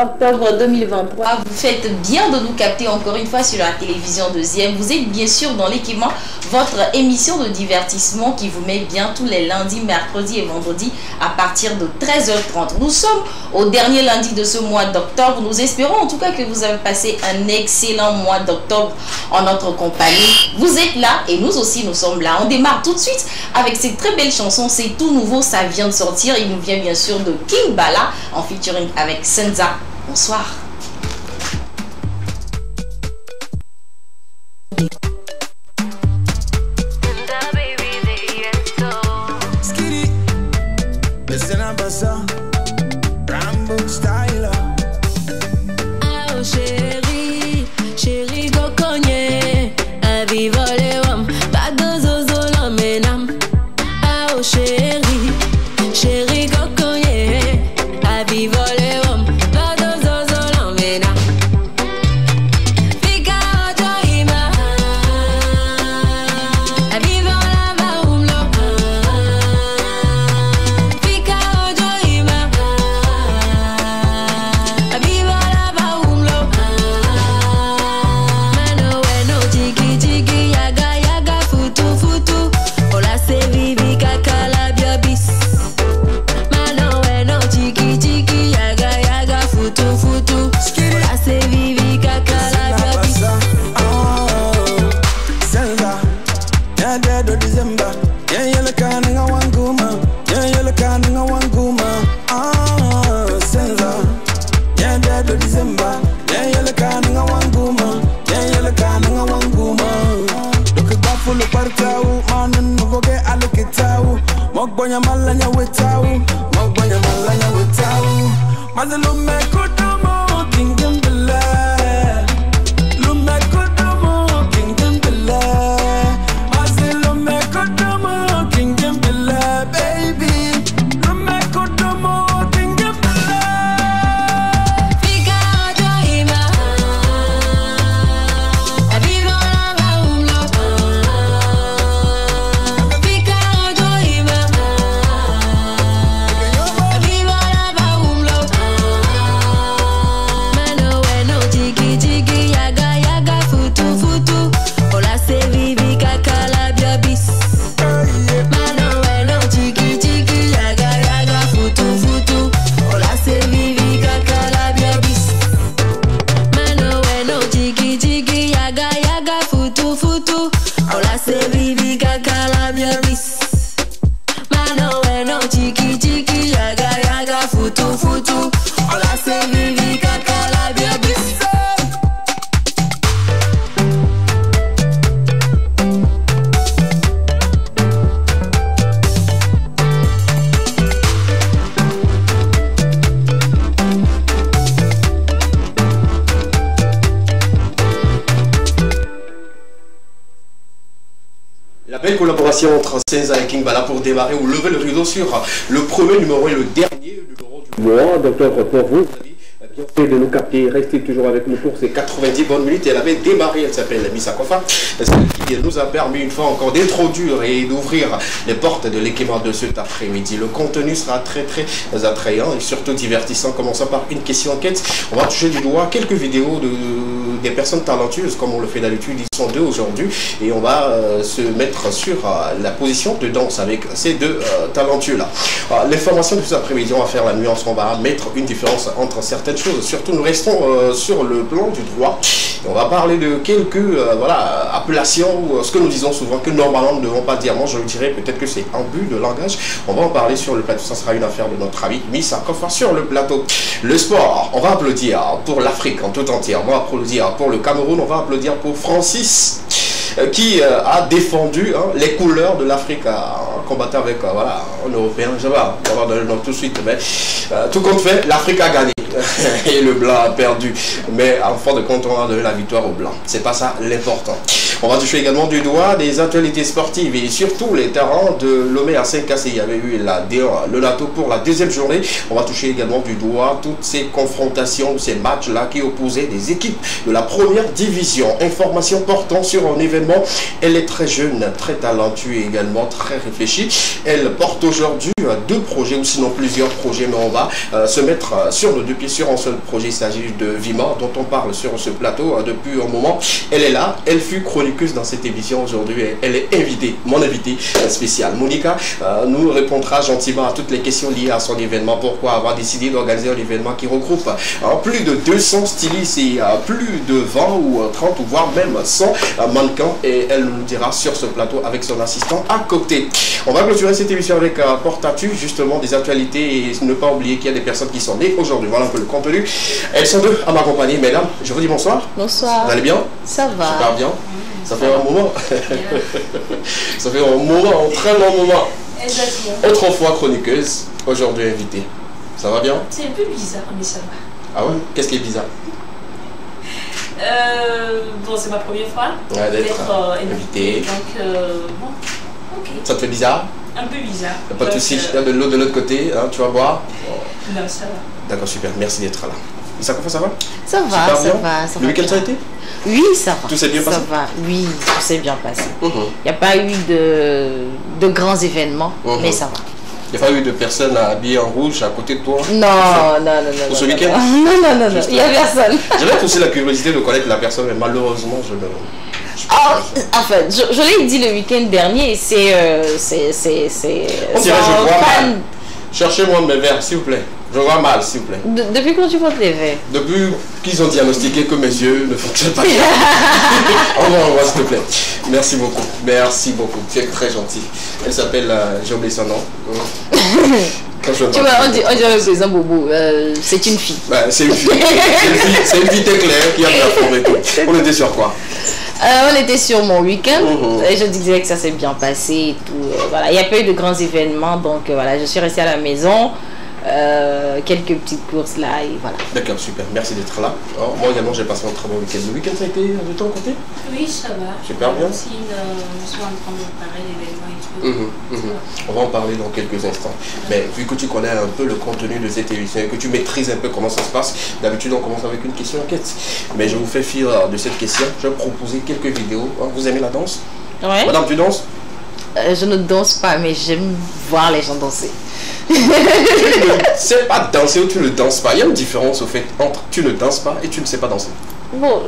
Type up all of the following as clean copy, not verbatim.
octobre 2023. Vous faites bien de nous capter encore une fois sur la télévision deuxième. Vous êtes bien sûr dans l'équipement, votre émission de divertissement qui vous met bien tous les lundis, mercredis et vendredis à partir de 13h30. Nous sommes au dernier lundi de ce mois d'octobre. Nous espérons en tout cas que vous avez passé un excellent mois d'octobre en notre compagnie. Vous êtes là et nous aussi nous sommes là. On démarre tout de suite avec cette très belle chanson. C'est tout nouveau, ça vient de sortir. Il nous vient bien sûr de King Bala en featuring avec Senza. Bonsoir. Collaboration entre Senza et King Bala pour démarrer ou lever le rideau sur le premier numéro et le dernier numéro du mois d'octobre pour vous. Bien fait de nous capter, restez toujours avec nous pour ces 90 bonnes minutes. Elle avait démarré, elle s'appelle Missa Kofa, celle qui nous a permis une fois encore d'introduire et d'ouvrir les portes de l'équipement de cet après-midi. Le contenu sera très attrayant et surtout divertissant, commençant par une question enquête. On va toucher du doigt quelques vidéos des personnes talentueuses comme on le fait d'habitude. Ils sont deux aujourd'hui et on va se mettre sur la position de danse avec ces deux talentueux là. L'information de cet après-midi, on va faire la nuance, on va mettre une différence entre certaines choses. Surtout nous restons sur le plan du droit. Et on va parler de quelques voilà, appellations ou ce que nous disons souvent que normalement nous ne devons pas dire. Moi je le dirais, peut-être que c'est un but de langage. On va en parler sur le plateau, ça sera une affaire de notre ami Missa Kofa sur le plateau. Le sport, on va applaudir pour l'Afrique en tout entière. On va applaudir pour le Cameroun, on va applaudir pour Francis qui a défendu les couleurs de l'Afrique en combattant avec voilà, un Européen. Je vais avoir donné le nom tout de suite, mais tout compte fait, l'Afrique a gagné et le blanc a perdu. Mais en fin de compte, on a donné la victoire au blanc. C'est pas ça l'important. On va toucher également du doigt des actualités sportives et surtout les terrains de Lomé à Saint-Cassé. Il y avait eu la D1, le Lato pour la deuxième journée. On va toucher également du doigt toutes ces confrontations, ces matchs-là qui opposaient des équipes de la première division. Information portant sur un événement. Elle est très jeune, très talentueux et également très réfléchie. Elle porte aujourd'hui deux projets ou sinon plusieurs projets, mais on va se mettre sur nos deux pieds sur un seul projet. Il s'agit de Vima, dont on parle sur ce plateau depuis un moment. Elle est là, elle fut chroniqueuse dans cette émission aujourd'hui. Elle est invitée, mon invitée spéciale. Monica nous répondra gentiment à toutes les questions liées à son événement. Pourquoi avoir décidé d'organiser un événement qui regroupe plus de 200 stylistes et plus de 20 ou 30 ou voire même 100 mannequins. Et elle nous dira sur ce plateau avec son assistant à côté. On va clôturer cette émission avec porte-à-tu justement des actualités et ne pas oublier qu'il y a des personnes qui sont nées aujourd'hui. Voilà un peu le contenu. Elles sont deux à m'accompagner. Mesdames, je vous dis bonsoir. Bonsoir. Vous allez bien? Ça va. Super bien. Ça fait un moment. Ça fait un moment, un très long moment. Exactement. Autrefois chroniqueuse, aujourd'hui invitée. Ça va bien? C'est un peu bizarre, mais ça va. Ah ouais? Qu'est-ce qui est bizarre? Bon, c'est ma première fois d'être invitée. Donc, bon, ok. Ça te fait bizarre? Un peu bizarre. Pas de soucis, il y a de l'eau de l'autre côté, hein, tu vas boire? Non, ça va. D'accord, super, merci d'être là. Et ça, comment ça va? Ça va, Super ça bien. va. Ça Le va week-end, ça a été? Oui, ça va. Tout s'est bien passé? Ça va, oui, tout s'est bien passé. Il n'y a pas eu de grands événements, mais ça va. Il n'y a pas eu de personnes habillées en rouge à côté de toi? Non, non, non, non. Pour ce week-end? Non, non, non, non, il n'y a personne. J'avais poussé la curiosité de connaître la personne, mais malheureusement, je ne... En fait, je l'ai dit le week-end dernier, c'est... On dirait je vois mal. Cherchez-moi mes verres, s'il vous plaît. Je vois mal, s'il vous plaît. Depuis quand tu portes les verres? Depuis qu'ils ont diagnostiqué que mes yeux ne fonctionnent pas bien. Envoie, s'il te plaît. Merci beaucoup. Merci beaucoup. Tu es très gentil. Elle s'appelle... j'ai oublié son nom. Tu vois, on dit le président Bobo, c'est une fille. Bah, c'est une fille. C'est une fille claire qui a performé tout. On était sur quoi? On était sur mon week-end et je disais que ça s'est bien passé et tout. Voilà. Il n'y a pas eu de grands événements, donc voilà, je suis restée à la maison. Quelques petites courses là et voilà. D'accord, super, merci d'être là. Alors, moi également j'ai passé un très bon week-end. Le week-end ça a été de ton côté? Oui, ça va. Super bien. Aussi, je suis en train de préparer l'événement et tout. On va en parler dans quelques instants. Mais vu que tu connais un peu le contenu de cette émission et que tu maîtrises un peu comment ça se passe, d'habitude on commence avec une question enquête. Mais je vous fais fi de cette question. Je vais proposer quelques vidéos. Vous aimez la danse? Ouais. Madame, tu danses? Je ne danse pas, mais j'aime voir les gens danser. Tu ne sais pas danser ou tu ne danses pas. Il y a une différence au fait entre tu ne danses pas et tu ne sais pas danser. Bon,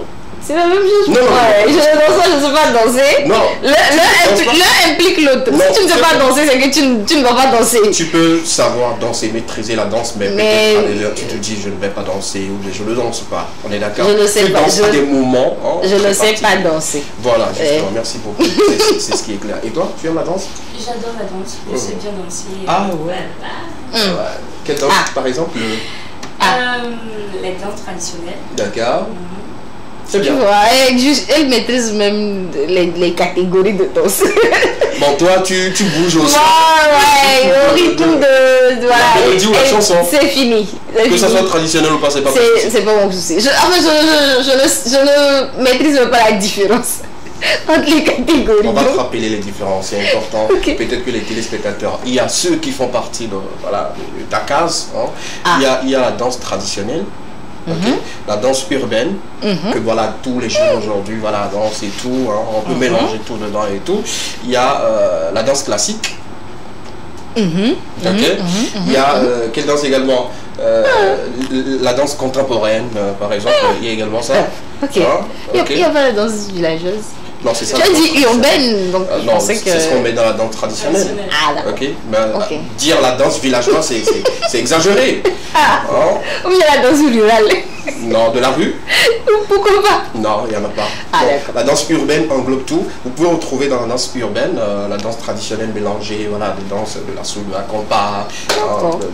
c'est la même chose. Non, je ne danse pas, je ne sais pas danser. Non. L'un implique l'autre. Si tu ne sais pas danser, c'est que tu ne vas pas danser. Tu peux savoir danser, maîtriser la danse, mais peut-être tu te dis je ne vais pas danser ou je ne danse pas. On est d'accord? Je ne sais pas. Tu danses à des moments. Je ne sais pas danser. Voilà, justement, merci beaucoup. C'est ce qui est clair. Et toi, tu aimes la danse? J'adore la danse, je sais bien danser. Ah ouais. Quelle danse par exemple? Les danses traditionnelles. D'accord. C'est bien. Tu vois, elle maîtrise même les catégories de danse. Bon, toi, tu bouges aussi. Ouais, au rythme de voilà. La mélodie ou la chanson. C'est fini. Que ça soit traditionnel ou pas, c'est pas possible. C'est pas mon souci. Je ne maîtrise pas la différence entre les catégories. On va te rappeler les différences, c'est important. Okay. Peut-être que les téléspectateurs, il y a ceux qui font partie de ta case. Il y a la danse traditionnelle. La danse urbaine, que voilà, tous les jeunes aujourd'hui voilà, dansent et tout, on peut mélanger tout dedans et tout. Il y a la danse classique. Il y a quelle danse également? La danse contemporaine, par exemple, il y a également ça. Il y a pas la danse villageuse. Non, c'est ça. Tu as dit urbaine, donc je pensais que... c'est ce qu'on met dans la danse traditionnelle. Ah, d'accord. Dire la danse villageoise, c'est exagéré. Ou bien la danse rurale. Non, de la rue? Pourquoi pas? Non, il n'y en a pas. La danse urbaine englobe tout. Vous pouvez retrouver dans la danse urbaine la danse traditionnelle mélangée, voilà, des danses de la soul, de la compas,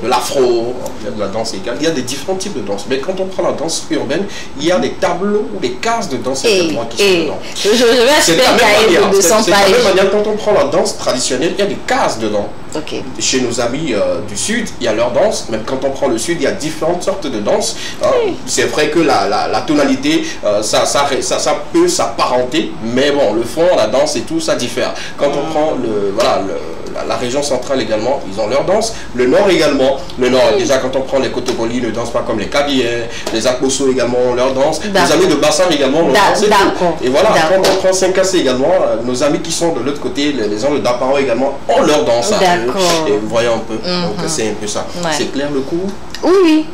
de l'afro, il y a de la danse égale. Il y a des différents types de danse. Mais quand on prend la danse urbaine, il y a des tableaux ou des cases de danse également qui sont dedans. C'est de la même manière, quand on prend la danse traditionnelle, il y a des cases dedans. Chez nos amis du sud, il y a leur danse. Même quand on prend le sud, il y a différentes sortes de danses. C'est vrai vrai que la tonalité, ça peut s'apparenter, mais bon, le fond, la danse et tout, ça diffère. Quand on prend la région centrale également, ils ont leur danse. Le nord également. Le nord, déjà, quand on prend les Kotokoli, ne dansent pas comme les Kabyles. Les Akbosso également ont leur danse. Les amis de Bassam également ont leur danse. Et voilà, quand on prend Saint-Cassé également, nos amis qui sont de l'autre côté, les gens de Daparo également, ont leur danse. Et vous voyez un peu. Donc c'est un peu ça. Ouais. C'est clair le coup? Oui.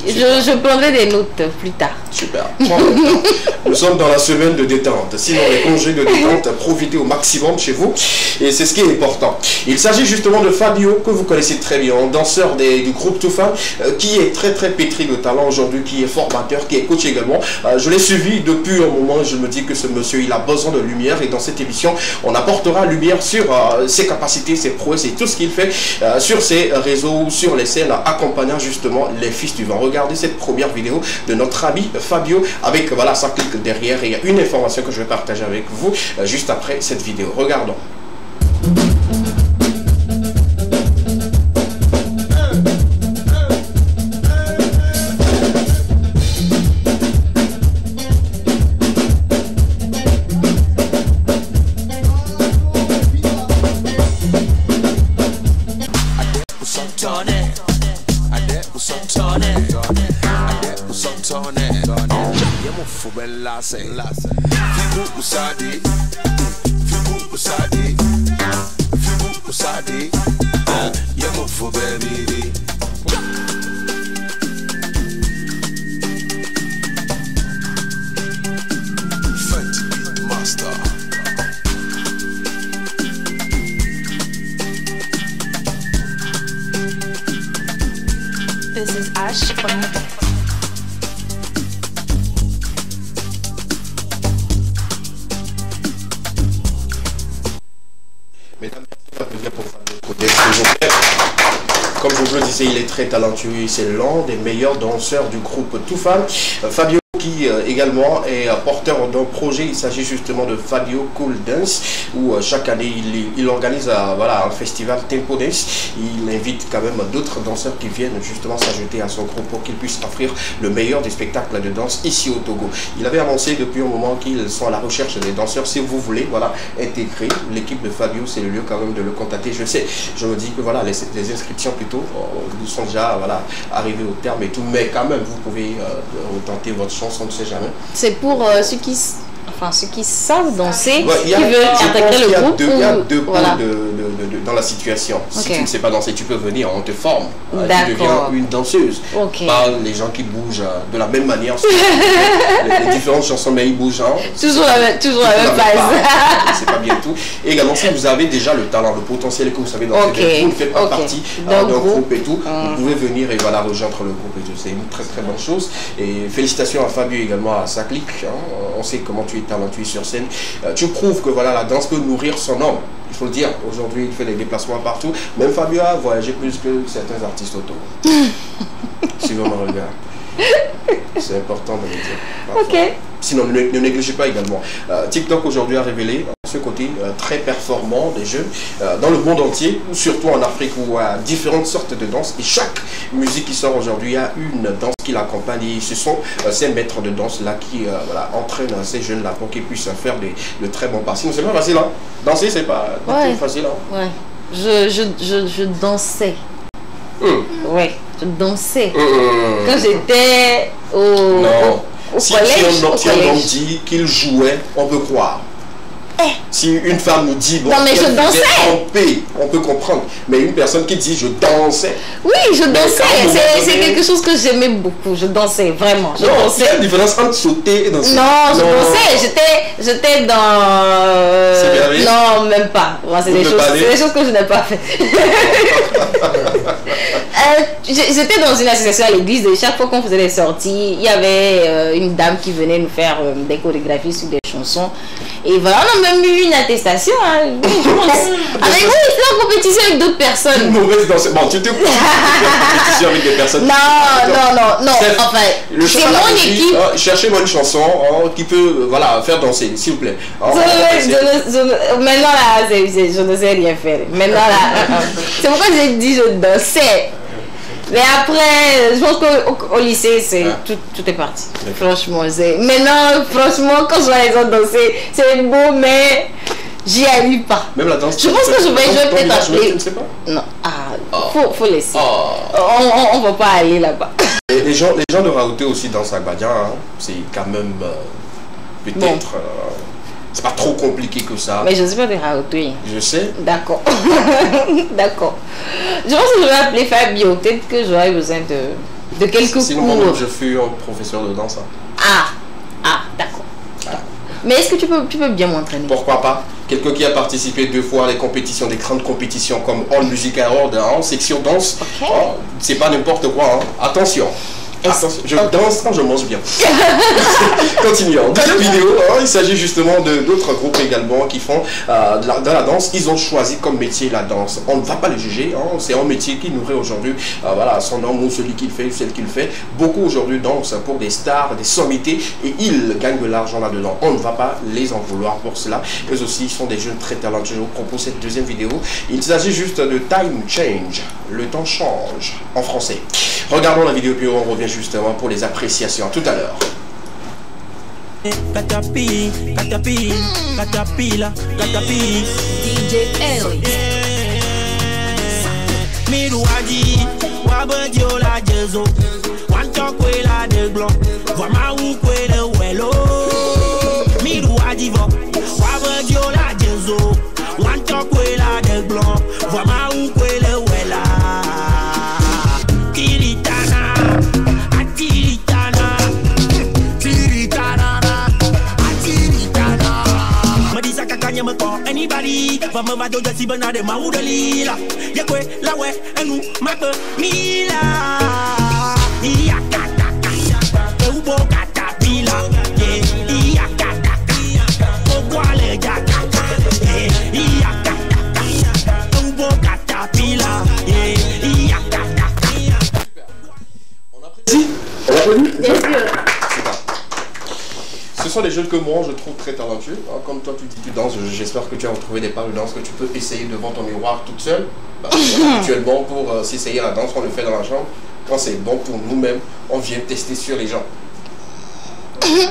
Je prendrai des notes plus tard. Super. Bon, nous sommes dans la semaine de détente. Sinon, les congés de détente, profitez au maximum chez vous. Et c'est ce qui est important. Il s'agit justement de Fabio, que vous connaissez très bien, danseur du groupe Toufan, qui est très pétri de talent aujourd'hui, qui est formateur, qui est coach également. Je l'ai suivi depuis un moment. Je me dis que ce monsieur, il a besoin de lumière. Et dans cette émission, on apportera lumière sur ses capacités, ses prouesses et tout ce qu'il fait sur ses réseaux, sur les scènes, accompagnant justement les fils du vent. Regardez cette première vidéo de notre ami Fabio avec voilà, ça clique derrière et il y a une information que je vais partager avec vous juste après cette vidéo. Regardons. This is Ash from Mesdames, comme je vous le disais, il est très talentueux, c'est l'un des meilleurs danseurs du groupe Toufan. Fabio qui également est porteur d'un projet, il s'agit justement de Fabio Cool Dance, où chaque année il organise voilà, un festival Tempo Dance. Il invite quand même d'autres danseurs qui viennent justement s'ajouter à son groupe pour qu'ils puissent offrir le meilleur des spectacles de danse ici au Togo. Il avait annoncé depuis un moment qu'ils sont à la recherche des danseurs. Si vous voulez voilà, intégrer l'équipe de Fabio, c'est le lieu quand même de le contacter. Je sais, je me dis que voilà, les inscriptions plutôt sont déjà voilà, arrivées au terme et tout, mais quand même vous pouvez tenter votre chance. On ne sait jamais. C'est pour ceux qui savent danser, qui veulent intégrer le groupe. Il y a deux points dans la situation. Si tu ne sais pas danser, tu peux venir, on te forme. Tu deviens une danseuse. Pas les gens qui bougent de la même manière. les différentes chansons, mais ils bougent. Toujours la même base. C'est pas bien tout. Et également, si vous avez déjà le talent, le potentiel que vous savez danser, vous ne faites pas partie d'un groupe et tout, vous pouvez venir et voilà, rejoindre le groupe et tout. C'est une très bonne chose. Et félicitations à Fabio également, à sa clique. On sait comment tu es talentueux sur scène. Tu prouves que voilà, la danse peut nourrir son homme. Il faut le dire, aujourd'hui il fait des déplacements partout. Même Fabio a voyagé plus que certains artistes auto. Suivant mon regard. C'est important de le dire. Sinon, ne négligez pas également. TikTok aujourd'hui a révélé ce côté très performant des jeunes dans le monde entier, surtout en Afrique où il y a différentes sortes de danses. Et chaque musique qui sort aujourd'hui, il y a une danse qui l'accompagne. Et ce sont ces maîtres de danse là qui voilà, entraînent ces jeunes là pour qu'ils puissent faire de très bons pas. Sinon, c'est pas facile. Hein. Danser, c'est pas facile. Hein. Ouais. Je dansais. Ouais, je dansais. Quand j'étais au collège. Si on dit qu'il jouait, on peut croire. Si une femme nous dit bon, non, mais je dansais, on peut comprendre. Mais une personne qui dit je dansais. Oui, je dansais. C'est quelque chose que j'aimais beaucoup. Je dansais vraiment. Il y a une différence entre sauter et danser. Non, je dansais. J'étais dans. Non, même pas. C'est des choses que je n'ai pas fait. J'étais dans une association à l'église et chaque fois qu'on faisait des sorties, il y avait une dame qui venait nous faire des chorégraphies sur des chansons. Et voilà, on a même eu une attestation. Hein, je pense. Avec oui, c'est en compétition avec d'autres personnes. Une mauvaise danseuse. Bon, tu te crois en compétition avec des personnes. Non. Enfin, c'est mon équipe. Cherchez-moi une chanson qui peut voilà, faire danser, s'il vous plaît. Maintenant, là, je ne sais rien faire. Maintenant, là, c'est pourquoi j'ai dit je dansais. Mais après, je pense qu'au lycée, tout est parti. Franchement, maintenant, franchement, quand je vois les autres danser, c'est beau, mais j'y arrive pas. Même la danse. Je pense que je vais jouer peut-être appeler. Tu ne sais pas? Non, faut laisser. Oh. On va pas aller là-bas. Les gens de Raouté aussi dansent Agbadia, hein. C'est quand même peut-être. C'est pas trop compliqué que ça. Mais je ne sais pas de Raouté. Je sais. D'accord. D'accord. Je pense que je vais appeler Fabio. Peut-être que j'aurai besoin de quelques cours. Sinon, je fus un professeur de danse. Hein. D'accord. Mais est-ce que tu peux bien m'entraîner? Pourquoi pas? Quelqu'un qui a participé 2 fois à les compétitions, des grandes compétitions comme All Music Award, hein, section danse. Okay. Oh, c'est pas n'importe quoi. Hein. Attention. Je danse quand je mange bien. Continuons. Deuxième vidéo, hein, il s'agit justement d'autres groupes également qui font dans la danse. Ils ont choisi comme métier la danse. On ne va pas les juger. Hein, c'est un métier qui nourrit aujourd'hui voilà, son homme ou celui qu'il fait, celle qu'il fait. Beaucoup aujourd'hui dansent pour des stars, des sommités et ils gagnent de l'argent là-dedans. On ne va pas les en vouloir pour cela. Eux aussi ils sont des jeunes très talentueux. Je vous propose cette deuxième vidéo. Il s'agit juste de Time Change. Le temps change en français. Regardons la vidéo puis on revient justement pour les appréciations. Tout à l'heure. DJ Ellie. Anybody, but my bad don't see banana ma udalila. Yakwe lawe enu mako mila. Yakata ubo kata pila. Yakata ogwale jakata. Yakata ubo kata pila. Yakata. On apprécie. On applaudit. Bien sûr. Ce sont des jeunes que moi je trouve très talentueux. Comme toi tu dis tu danses, j'espère que tu as retrouvé des pas de danse que tu peux essayer devant ton miroir toute seule. Actuellement pour s'essayer la danse, on le fait dans la chambre. Quand c'est bon pour nous-mêmes, on vient tester sur les gens. Il n'y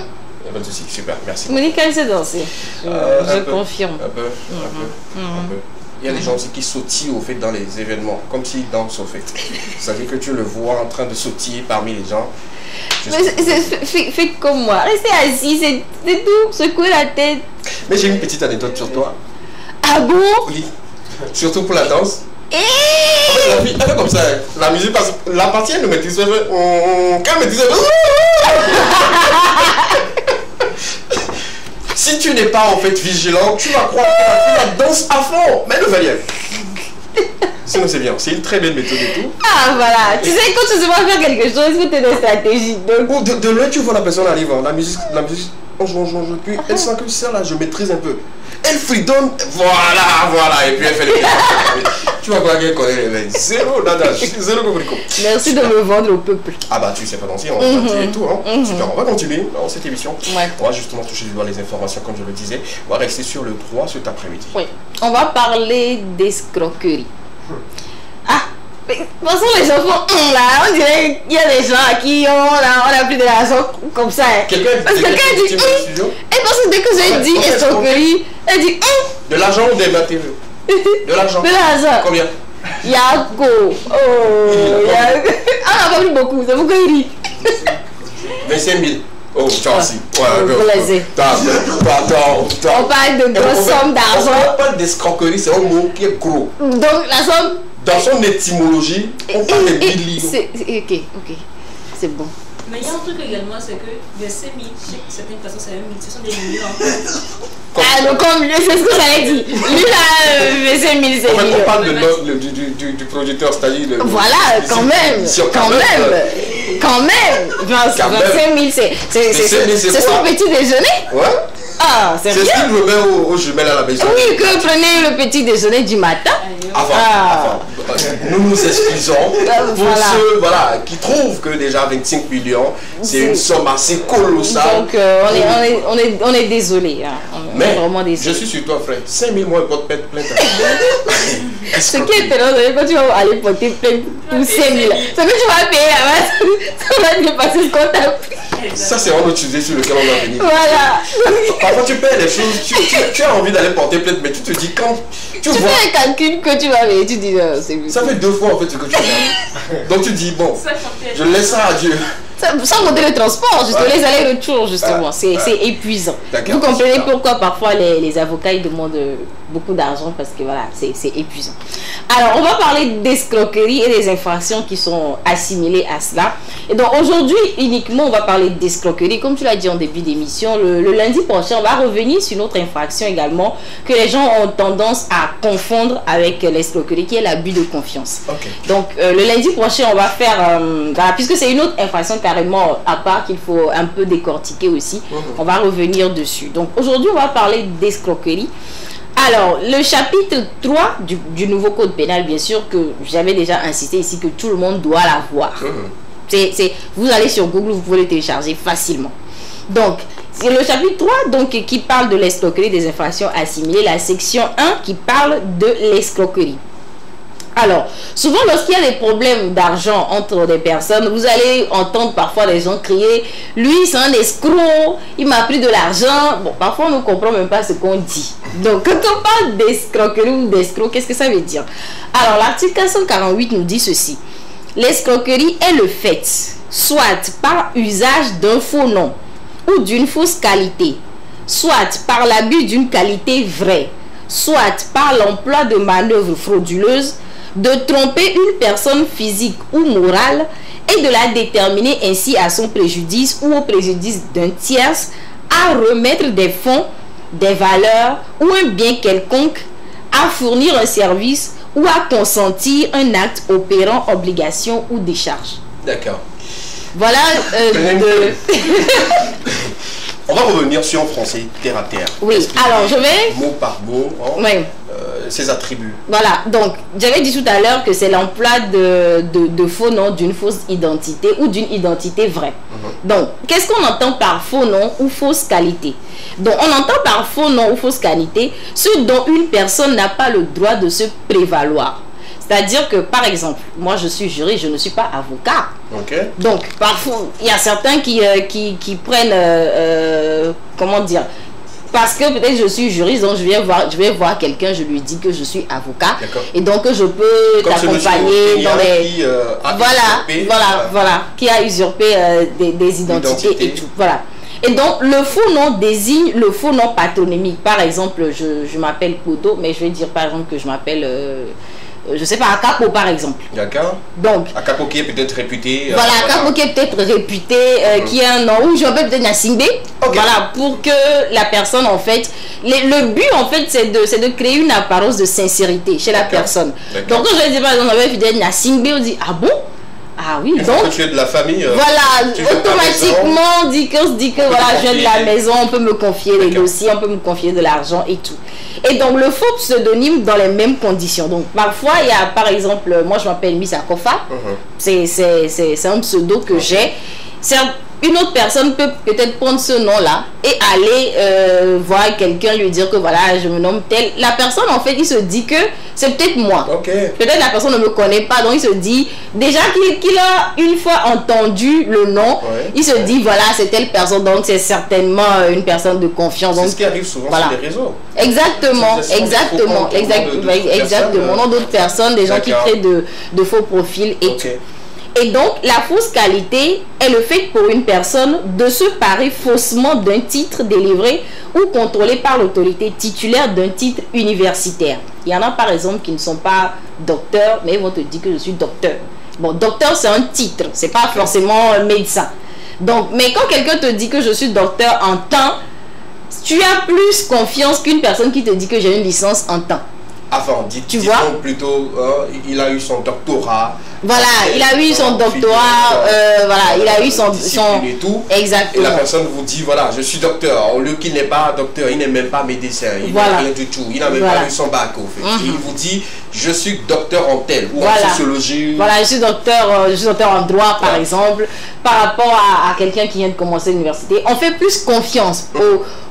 a pas de souci, super, merci. Monica elle sait danser. Je confirme. Un peu. Il y a des gens aussi qui sautillent au fait dans les événements, comme s'ils dansent au fait. C'est-à-dire que tu le vois en train de sautiller parmi les gens. Faites comme moi, restez assis, c'est tout, secouez la tête. Mais j'ai une petite anecdote sur toi. Ah bon? Oui, surtout pour la danse. En fait, la fille, elle fait comme ça, la musique passe, la partie elle ne maîtrise pas, quand elle maîtrise si tu n'es pas en fait vigilant, tu vas croire que la fille danse à fond, mais ne va rien. Sinon c'est bien, c'est une très belle méthode et tout. Ah voilà, tu sais quand tu sais pas faire quelque chose, il faut te des stratégies. Ou de loin tu vois la personne arrive, la musique, on joue, puis elle sent que ça là, je maîtrise un peu. Elle fredonne, voilà, et puis elle fait les tu vas croire qu'elle connaît les mecs. Zéro, nada, zéro communico. Merci de me vendre au peuple. Ah bah tu sais pas danser, on va danser et tout, hein. Super, on va continuer dans cette émission. Ouais. On va justement toucher du doigt les informations comme je le disais. On va rester sur le 3 cet après-midi. Oui, on va parler d'escroquerie. Mais de toute façon, les enfants, là, on dirait qu'il y a des gens à qui on a plus de l'argent comme ça. Parce que quelqu'un dit, et parce que dès que j'ai dit escroquerie, elle dit, de l'argent ou des matériaux? De l'argent. De l'argent. Combien? Yago. Ah, on n'a pas pris beaucoup, c'est beaucoup il rit. 25 000. Oh, tiens aussi. Ouais, on parle de grosses sommes d'argent. On parle d'escroquerie, c'est un mot qui est gros. Donc, la somme. Dans son étymologie, on parle de millions. Ok, c'est bon. Mais il y a un truc également, c'est que les 5 000, chez certaines personnes, c'est 1 000, ce sont des millions en fait. Donc, c'est ce que j'avais dit. Lui, là, les 5 000, c'est en fait, on parle du producteur, c'est-à-dire. Voilà, quand même. Quand même. 25 000, c'est son petit déjeuner. Ouais. Ah, c'est ce qu'il me met aux jumelles à la maison. Oui, que prenez le petit déjeuner du matin. Avant. Nous nous excusons pour ceux qui trouvent que déjà 25 millions, c'est une somme assez colossale. Donc, on est désolé. Hein. Mais vraiment désolé. je suis sur toi, frère. 5 000 mois, pas de plainte. Ce qui est étonnant, c'est quand tu vas aller porter plainte pour 5 000, ce que tu vas payer là-bas, ça va dépasser ce qu'on t'a pris. Ça, c'est un autre sujet sur lequel on va venir. Voilà. Parfois, tu payes les choses, tu as envie d'aller porter plainte, mais tu te dis quand tu vois. Fais un calcul que tu vas payer, tu dis c'est ça fait 2 fois en fait ce que tu fais. Donc tu dis bon, je laisse ça à Dieu. Sans compter le transport, justement, les allers-retours, justement, c'est épuisant. Vous comprenez pourquoi parfois les avocats ils demandent beaucoup d'argent parce que voilà, c'est épuisant. Alors, on va parler d'escroquerie et des infractions qui sont assimilées à cela. Et donc aujourd'hui, uniquement, on va parler d'escroquerie. Comme tu l'as dit en début d'émission, le lundi prochain, on va revenir sur une autre infraction également que les gens ont tendance à confondre avec l'escroquerie, qui est l'abus de confiance. Okay. Donc, le lundi prochain, on va faire, voilà, puisque c'est une autre infraction carrément à part qu'il faut un peu décortiquer aussi, on va revenir dessus. Donc, aujourd'hui, on va parler d'escroquerie. Alors, le chapitre 3 du nouveau code pénal, bien sûr, que j'avais déjà insisté ici, que tout le monde doit l'avoir. Vous allez sur Google, vous pouvez le télécharger facilement. Donc, c'est le chapitre 3 donc, qui parle de l'escroquerie, des infractions assimilées, la section 1 qui parle de l'escroquerie. Alors, souvent lorsqu'il y a des problèmes d'argent entre des personnes, vous allez entendre parfois les gens crier « Lui, c'est un escroc, il m'a pris de l'argent. » Bon, parfois on ne comprend même pas ce qu'on dit. Donc, quand on parle d'escroquerie ou d'escroc, qu'est-ce que ça veut dire? Alors, l'article 448 nous dit ceci. L'escroquerie est le fait, soit par usage d'un faux nom ou d'une fausse qualité, soit par l'abus d'une qualité vraie, soit par l'emploi de manœuvres frauduleuses, de tromper une personne physique ou morale et de la déterminer ainsi à son préjudice ou au préjudice d'un tierce à remettre des fonds, des valeurs ou un bien quelconque, à fournir un service ou à consentir un acte opérant obligation ou décharge. D'accord. Voilà On va revenir sur en français, terre à terre. Oui, alors je vais... Mot par mot, hein, oui. Ses attributs. Voilà, donc j'avais dit tout à l'heure que c'est l'emploi de faux noms, d'une fausse identité ou d'une identité vraie. Donc, qu'est-ce qu'on entend par faux nom ou fausse qualité? Donc, on entend par faux nom ou fausse qualité ce dont une personne n'a pas le droit de se prévaloir. C'est-à-dire que, par exemple, moi je suis juriste, je ne suis pas avocat. Okay. Donc, parfois, il y a certains qui prennent, comment dire, parce que peut-être je suis juriste, donc je vais voir quelqu'un, je lui dis que je suis avocat. Et donc je peux t'accompagner dans les... Voilà, qui a usurpé des identités et tout. Voilà. Et donc, le faux nom désigne le faux nom patronymique. Par exemple, je m'appelle Kodo, mais je vais dire par exemple que je m'appelle... je sais pas, Akapo par exemple. D'accord. Donc, Akapo qui est peut-être réputé. Voilà, Akapo qui est peut-être réputé, qui a un nom, ou je m'appelle peut-être Nassingbe. Voilà, pour que la personne, en fait, le but, en fait, c'est de créer une apparence de sincérité chez la personne. Donc, quand je vais dire, par exemple, on va dire Nassingbe, on dit, ah bon? Ah oui, donc tu es de la famille. Voilà, automatiquement, on se dit que voilà, je viens de la maison, on peut me confier les dossiers, on peut me confier de l'argent et tout. Et donc le faux pseudonyme dans les mêmes conditions. Donc parfois, il y a par exemple, moi je m'appelle Miss Akofa, c'est un pseudo que j'ai. Une autre personne peut peut-être prendre ce nom-là et aller voir quelqu'un, lui dire que voilà, je me nomme tel. La personne, en fait, il se dit que c'est peut-être moi. Peut-être la personne ne me connaît pas, donc il se dit, déjà qu'il a une fois entendu le nom, il se dit, voilà, c'est telle personne, donc c'est certainement une personne de confiance. C'est ce qui arrive souvent sur les réseaux. Exactement. On a d'autres personnes, des gens qui créent de faux profils et tout. Et donc, la fausse qualité est le fait pour une personne de se parer faussement d'un titre délivré ou contrôlé par l'autorité titulaire d'un titre universitaire. Il y en a par exemple qui ne sont pas docteurs, mais ils vont te dire que je suis docteur. Bon, docteur c'est un titre, c'est pas forcément médecin. Donc, mais quand quelqu'un te dit que je suis docteur en temps, tu as plus confiance qu'une personne qui te dit que j'ai une licence en temps. Enfin, tu vois plutôt, il a eu son doctorat. Voilà, il a eu son doctorat, voilà, il a eu son et tout. Exactement. Et la personne vous dit, voilà, je suis docteur. Au lieu qu'il n'est pas docteur, il n'est même pas médecin, il n'a rien du tout. Il n'a même pas eu son bac, au fait. Et il vous dit, je suis docteur en tel, ou voilà. en sociologie. Voilà, je suis docteur en droit, par exemple, par rapport à quelqu'un qui vient de commencer l'université. On fait plus confiance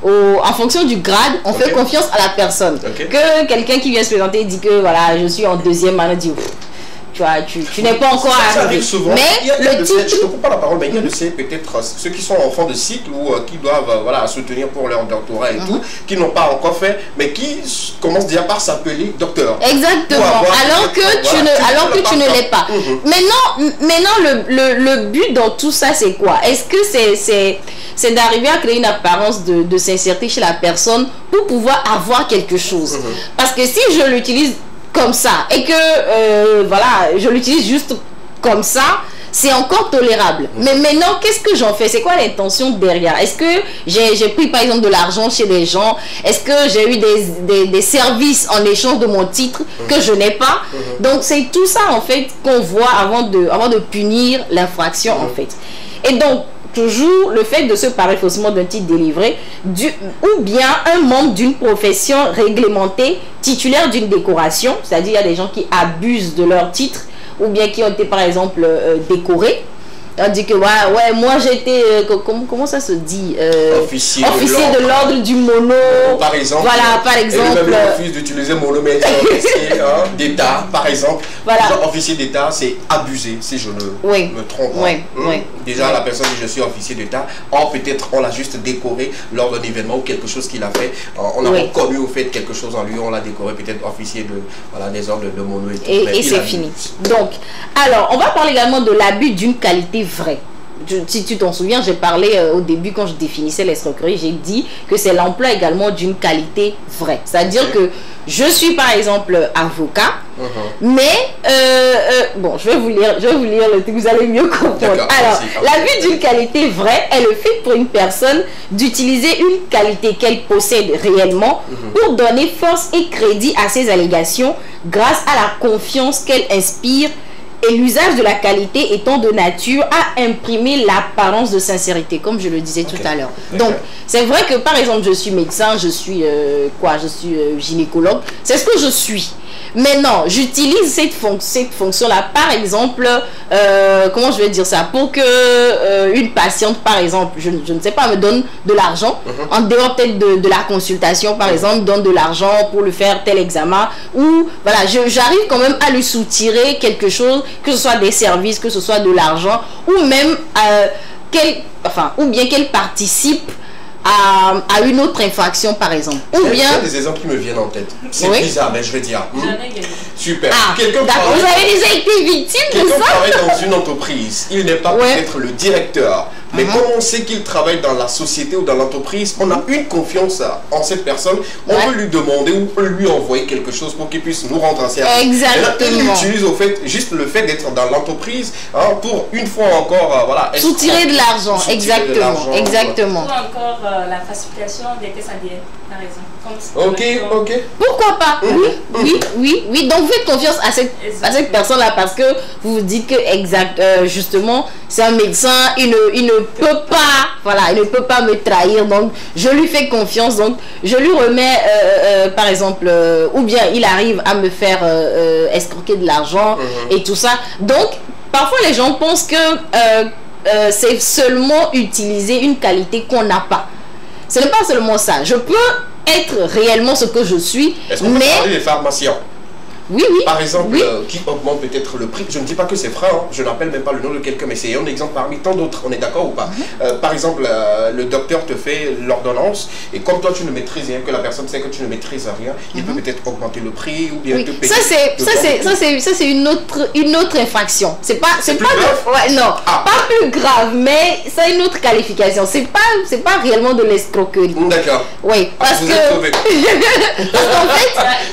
en fonction du grade, on fait confiance à la personne. Que quelqu'un qui vient se présenter et dit que voilà, je suis en 2e année, dit tu vois, tu n'es pas encore arrivé. Mais le titre... Je ne coupe pas la parole, mais il y a peut-être ceux qui sont enfants de cycle ou qui doivent voilà, soutenir pour leur doctorat et tout, qui n'ont pas encore fait, mais qui commencent déjà par s'appeler docteur. Exactement, alors que tu ne l'es pas. Maintenant le but dans tout ça, c'est quoi? Est-ce que c'est d'arriver à créer une apparence de sincérité chez la personne pour pouvoir avoir quelque chose? Parce que si je l'utilise comme ça et que voilà, je l'utilise juste comme ça, c'est encore tolérable. Mais maintenant, qu'est-ce que j'en fais? C'est quoi l'intention derrière? Est-ce que j'ai pris par exemple de l'argent chez des gens? Est-ce que j'ai eu des services en échange de mon titre que je n'ai pas? Donc c'est tout ça en fait qu'on voit avant de punir l'infraction en fait. Et donc toujours le fait de se parer faussement d'un titre délivré, ou bien un membre d'une profession réglementée titulaire d'une décoration, c'est-à-dire il y a des gens qui abusent de leur titre, ou bien qui ont été par exemple décorés. On dit que ouais moi j'ai été comment ça se dit, officier de l'ordre du mono, par exemple. Voilà, par exemple. Et même refuse d'utiliser mono, mais officier d'État, par exemple. Voilà. Genre, officier d'État, c'est abusé, si je ne me trompe pas. Déjà, la personne dit je suis officier d'État, peut-être on l'a juste décoré lors d'un événement ou quelque chose qu'il a fait. On a reconnu au fait quelque chose en lui, on l'a décoré peut-être officier des ordres de mono et tout. Et c'est fini. Donc, alors, on va parler également de l'abus d'une qualité vraie. Si tu t'en souviens, j'ai parlé au début quand je définissais l'escroquerie, j'ai dit que c'est l'emploi également d'une qualité vraie. C'est-à-dire que je suis par exemple avocat, mais bon, je vais vous lire le truc, vous allez mieux comprendre. Alors, l'abus d'une qualité vraie est le fait pour une personne d'utiliser une qualité qu'elle possède réellement pour donner force et crédit à ses allégations grâce à la confiance qu'elle inspire, et l'usage de la qualité étant de nature à imprimer l'apparence de sincérité, comme je le disais tout à l'heure. Donc, c'est vrai que par exemple, je suis médecin, je suis gynécologue, c'est ce que je suis. Maintenant, j'utilise cette fonction-là, par exemple, comment je vais dire ça, pour que une patiente, par exemple, je ne sais pas, me donne de l'argent, en dehors peut-être de la consultation, par exemple, donne de l'argent pour lui faire tel examen, ou voilà, j'arrive quand même à lui soutirer quelque chose, que ce soit des services, que ce soit de l'argent, ou même ou bien qu'elle participe à une autre infraction par exemple. Ou bien... Il y a des exemples qui me viennent en tête. C'est bizarre, mais je vais dire. Super. Vous avez déjà été victime de ça? Quelqu'un travaille dans une entreprise. Il n'est pas peut-être le directeur. Mais comme on sait qu'il travaille dans la société ou dans l'entreprise, on a une confiance en cette personne. On peut lui demander ou peut lui envoyer quelque chose pour qu'il puisse nous rendre un service. Exactement. Il utilise au fait juste le fait d'être dans l'entreprise pour une fois encore soutirer de l'argent. Exactement. Ou encore la falsification des tests ADN, par exemple. Ok. Pourquoi pas? Oui. Donc faites confiance à cette personne-là parce que vous vous dites que justement c'est un médecin, il ne peut pas me trahir, donc je lui fais confiance, donc je lui remets par exemple ou bien il arrive à me faire escroquer de l'argent et tout ça. Donc parfois les gens pensent que c'est seulement utiliser une qualité qu'on n'a pas. Ce n'est pas seulement ça. Je peux être réellement ce que je suis. Est-ce qu'on peut parler des pharmaciens? Oui. Par exemple, qui augmente peut-être le prix. Je ne dis pas que c'est vrai, je n'appelle même pas le nom de quelqu'un, mais c'est un exemple parmi tant d'autres. On est d'accord ou pas? Par exemple, le docteur te fait l'ordonnance, et comme toi tu ne maîtrises rien, que la personne sait que tu ne maîtrises rien, il peut peut-être augmenter le prix ou bien te payer. Ça c'est une autre infraction. C'est pas pas plus grave, mais c'est une autre qualification. C'est pas réellement de l'escroquerie. D'accord. Oui, parce qu'en fait,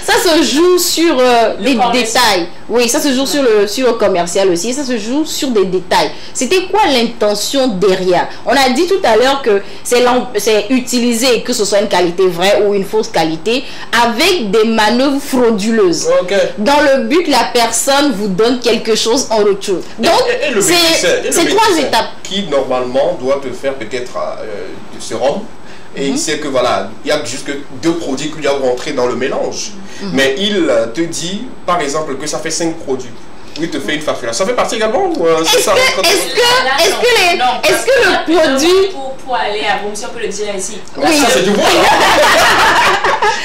ça se joue sur des détails. Oui, ça se joue sur le commercial aussi. Ça se joue sur des détails. C'était quoi l'intention derrière? On a dit tout à l'heure que c'est utiliser, que ce soit une qualité vraie ou une fausse qualité, avec des manœuvres frauduleuses. Dans le but que la personne vous donne quelque chose en retour. Donc, c'est 3 étapes. Qui normalement doit te faire peut-être du sérum, et il sait que voilà, il y a juste que 2 produits qui doivent rentrer dans le mélange. Mais il te dit, par exemple, que ça fait 5 produits. Oui, te fait une facturation. Ça fait partie également ou est-ce que le produit... Pour aller à Boum, si on peut le dire ici. Oui. Ça, c'est du bon.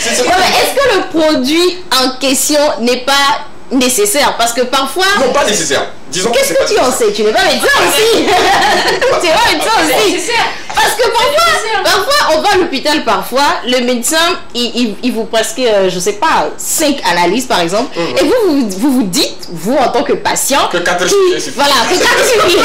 Est-ce que le produit en question n'est pas nécessaire? Parce que parfois... Non, pas nécessaire. Disons qu'est-ce que tu en sais? Tu n'es pas médecin aussi. Tu n'es pas médecin aussi. Parce que parfois, on va à l'hôpital, parfois, le médecin, il vous prescrit, je sais pas, 5 analyses par exemple, et vous dites, vous en tant que patient, que 4 voilà, que 4 suffit.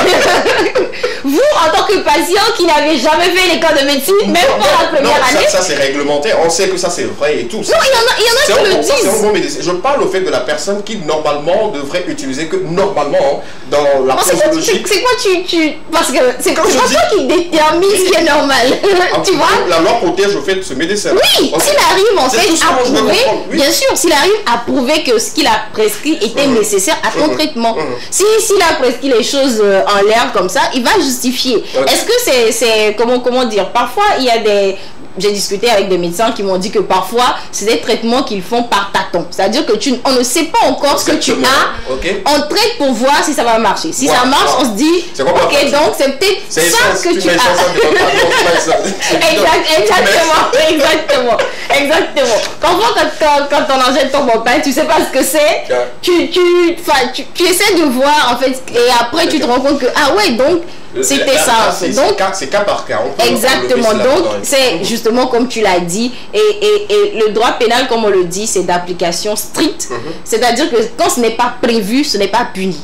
Vous, en tant que patient qui n'avez jamais fait l'école de médecine, même pas la première année. Ça c'est réglementaire, on sait que ça c'est vrai et tout. Non, il y en a qui le disent. C'est un bon médecin. Je parle au fait de la personne qui normalement devrait utiliser que normalement dans la posologie. C'est quoi parce que c'est toi qui détermine ce qui est normal. Tu vois? La loi protège au fait ce médecin. Oui, s'il arrive en fait à prouver, bien sûr, s'il arrive à prouver que ce qu'il a prescrit était nécessaire à ton traitement. S'il a prescrit les choses en l'air comme ça, il va justifier. Est-ce que c'est comment dire? Parfois, il y a des... J'ai discuté avec des médecins qui m'ont dit que parfois, c'est des traitements qu'ils font par tâton. C'est-à-dire que on ne sait pas encore ce que tu as. On traite pour voir si ça va marcher. Si ça marche, on se dit, ok, donc c'est peut-être ça que tu as. Exactement. Parfois, quand ton angèle tombe en panne, tu sais pas ce que c'est. Tu essaies de voir, en fait, et après, tu te rends compte que, ah ouais, donc, c'était ça en fait. Donc c'est cas par cas. Exactement. Donc c'est justement comme tu l'as dit, et le droit pénal, comme on le dit, c'est d'application stricte. C'est-à-dire que quand ce n'est pas prévu, ce n'est pas puni.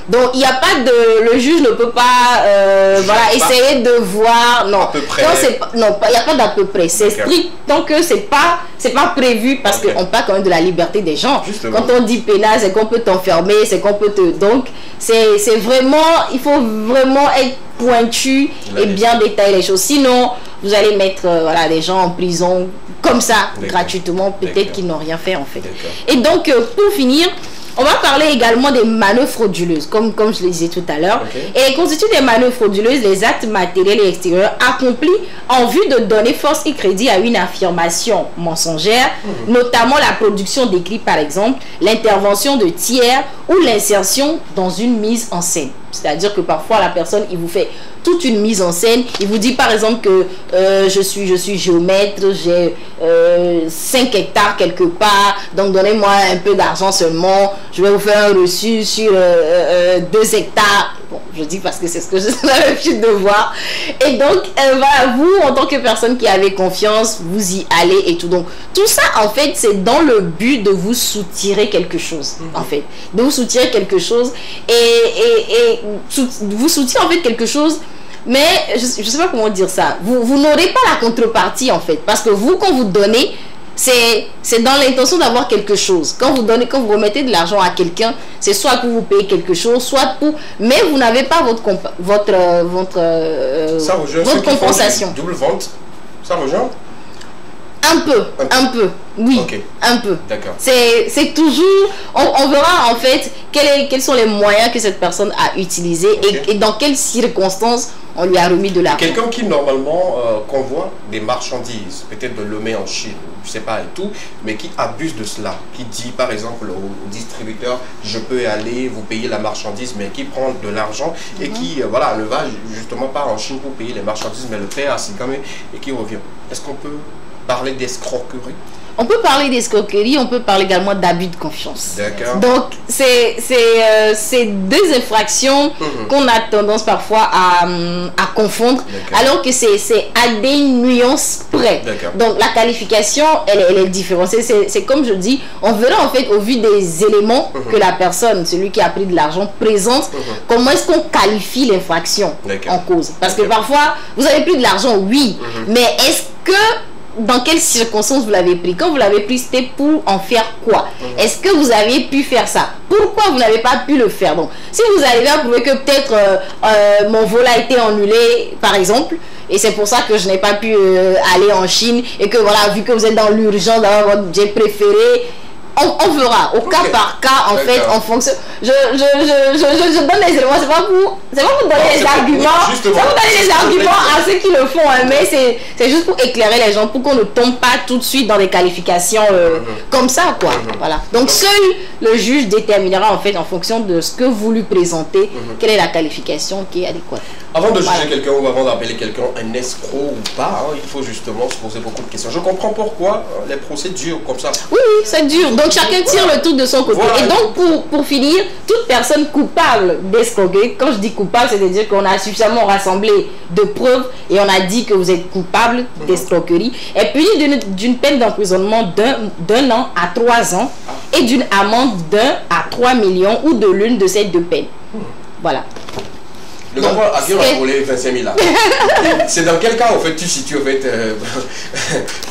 Donc il n'y a pas de, le juge ne peut pas voilà, essayer de voir. Non, non, il n'y a pas d'à peu près. C'est strict tant que c'est pas prévu, parce qu'on parle quand même de la liberté des gens. Justement. Quand on dit pénal, c'est qu'on peut t'enfermer, c'est qu'on peut te... Donc c'est vraiment, il faut vraiment être pointu et bien détailler les choses. Sinon, vous allez mettre voilà, des gens en prison comme ça, gratuitement, peut-être qu'ils n'ont rien fait en fait. Et donc, pour finir, on va parler également des manœuvres frauduleuses, comme je le disais tout à l'heure. Et constituent des manœuvres frauduleuses les actes matériels et extérieurs accomplis en vue de donner force et crédit à une affirmation mensongère, notamment la production d'écrits par exemple, l'intervention de tiers ou l'insertion dans une mise en scène. C'est-à-dire que parfois la personne, il vous fait toute une mise en scène. Il vous dit par exemple que je suis géomètre, j'ai 5 hectares quelque part, donc donnez-moi un peu d'argent seulement, je vais vous faire un reçu sur 2 hectares. Bon, je dis parce que c'est ce que j'ai l'habitude de voir. Et donc, voilà, vous, en tant que personne qui avez confiance, vous y allez et tout. Donc, tout ça, en fait, c'est dans le but de vous soutirer quelque chose, en fait. De vous soutirer quelque chose et vous soutirer, en fait, quelque chose. Mais, je ne sais pas comment dire ça. Vous n'aurez pas la contrepartie, en fait. Parce que vous, quand vous donnez, c'est dans l'intention d'avoir quelque chose. Quand vous remettez de l'argent à quelqu'un, c'est soit pour vous payer quelque chose, soit pour... Mais vous n'avez pas votre compensation. Double vente, ça rejoint? Un peu, oui, un peu. D'accord. C'est toujours... On verra en fait quels sont les moyens que cette personne a utilisés et dans quelles circonstances on lui a remis de l'argent. Quelqu'un qui normalement convoie des marchandises, peut-être de le met en Chine, je sais pas et tout, mais qui abuse de cela, qui dit par exemple au distributeur, je peux aller vous payer la marchandise, mais qui prend de l'argent et qui voilà, ne va justement pas en Chine pour payer les marchandises, mais le paie à Sigamé et qui revient. Est-ce qu'on peut parler d'escroquerie? On peut parler d'escroquerie, on peut parler également d'abus de confiance. D'accord. Donc, c'est deux infractions qu'on a tendance parfois à confondre, alors que c'est à des nuances près. Donc, la qualification, elle est différente. C'est comme je dis, on verra en fait au vu des éléments que la personne, celui qui a pris de l'argent, présente, comment est-ce qu'on qualifie l'infraction en cause. Parce que parfois, vous avez pris de l'argent, oui, mais est-ce que... Dans quelles circonstances vous l'avez pris? Quand vous l'avez pris, c'était pour en faire quoi? Est-ce que vous avez pu faire ça? Pourquoi vous n'avez pas pu le faire? Donc, si vous arrivez à prouver que peut-être mon vol a été annulé, par exemple, et c'est pour ça que je n'ai pas pu aller en Chine, et que voilà, vu que vous êtes dans l'urgence d'avoir votre jet préféré, on verra au cas par cas en fait en fonction. Je donne les éléments, c'est pas pour donner les arguments, c'est pour donner les arguments à ceux qui le font, hein, mais c'est juste pour éclairer les gens pour qu'on ne tombe pas tout de suite dans des qualifications comme ça quoi. Voilà. Donc seul le juge déterminera en fait en fonction de ce que vous lui présentez quelle est la qualification qui est adéquate. Avant de juger quelqu'un ou avant d'appeler quelqu'un un escroc ou pas, il faut justement se poser beaucoup de questions. Je comprends pourquoi les procès durent comme ça. Oui, c'est dur. Donc chacun tire le tout de son côté. Voilà. Et donc pour finir, toute personne coupable d'escroquerie, quand je dis coupable, c'est-à-dire qu'on a suffisamment rassemblé de preuves et on a dit que vous êtes coupable d'escroquerie, est puni d'une peine d'emprisonnement d'un an à 3 ans et d'une amende d'1 à 3 millions ou de l'une de ces deux peines. Voilà. Le gars à qui on a volé 25 000 là. C'est dans quel cas en fait tu situes en fait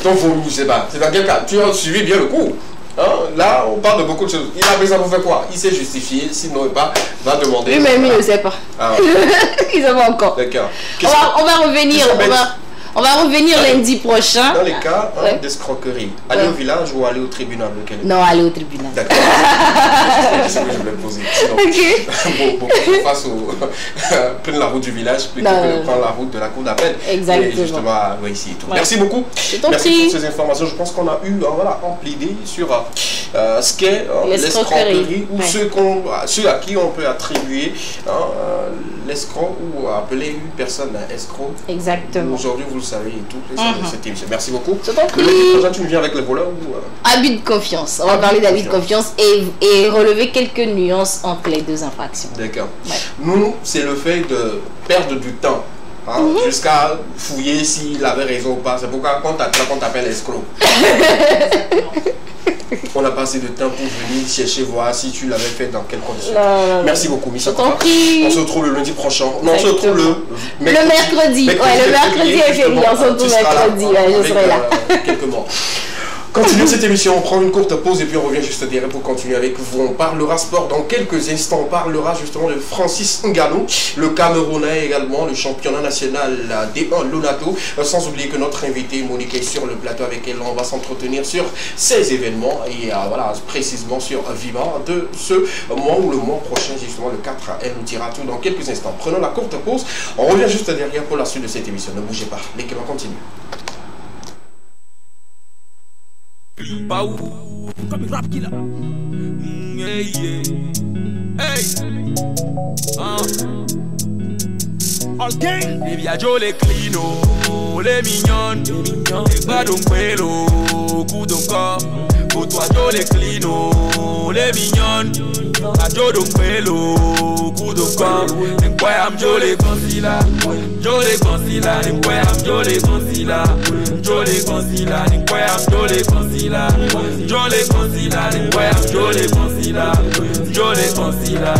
ton faux, je sais pas. C'est dans quel cas tu as suivi bien le coup. Hein? Là on parle de beaucoup de choses. Il a pris ça pour faire quoi? Il s'est justifié. Sinon pas va demander. Lui-même il ne sait pas. Ah, ouais. Il ne sait pas encore. D'accord. On va revenir. On va revenir lundi prochain. Dans les cas d'escroquerie, aller au village ou aller au tribunal, lequel? Non, aller au tribunal. D'accord. C'est ce que je voulais poser. Sinon, bon, face au prendre la route du village plutôt que de prendre la route de la cour d'appel. Exactement. Et justement, ici et tout. Ouais. Merci beaucoup. Merci pour ces informations. Je pense qu'on a eu ample idée sur ce qu'est l'escroquerie ou ceux à qui on peut attribuer l'escroc ou appeler une personne un escroc. Exactement. Aujourd'hui, vous le savez et tout. Cette émission. Merci beaucoup. Je t'en prie. Le prochain, tu nous viens avec les voleurs ou abus de confiance. On va parler d'abus de confiance et relever quelques nuances entre les deux infractions. D'accord. Ouais. Nous, c'est le fait de perdre du temps. Jusqu'à fouiller s'il avait raison ou pas. C'est pourquoi quand on t'appelle escroc. On a passé de temps pour venir chercher, voir si tu l'avais fait dans quelles conditions. Merci beaucoup, Miss Akora. On se retrouve le lundi prochain. Non, on se retrouve le mercredi. Le mercredi est férié. On se retrouve mercredi. Je serai là. Quelques mois. Continuons cette émission, on prend une courte pause et puis on revient juste derrière pour continuer avec vous. On parlera sport dans quelques instants. On parlera justement de Francis Ngannou, le Camerounais également, le championnat national D1 Lonato. Sans oublier que notre invité Monique est sur le plateau avec elle. On va s'entretenir sur ces événements et voilà, précisément sur Viva de ce mois ou le mois prochain, justement le 4. Elle nous dira tout dans quelques instants. Prenons la courte pause. On revient juste derrière pour la suite de cette émission. Ne bougez pas, l'équipe continue. Baou, comme rap killer. Hey. All gang. Les viaggio, les clinos, les mignonnes, les badons pélo, coup de corps. Pour toi, les clinos, les mignonnes, badons de pélo, coup de corps. Incroyable, jolé concila, jolé concila, incroyable, jolé concila. Jolly concila, incroyable, jolly concila, jolly concila, incroyable, jolly concila, jolly concila.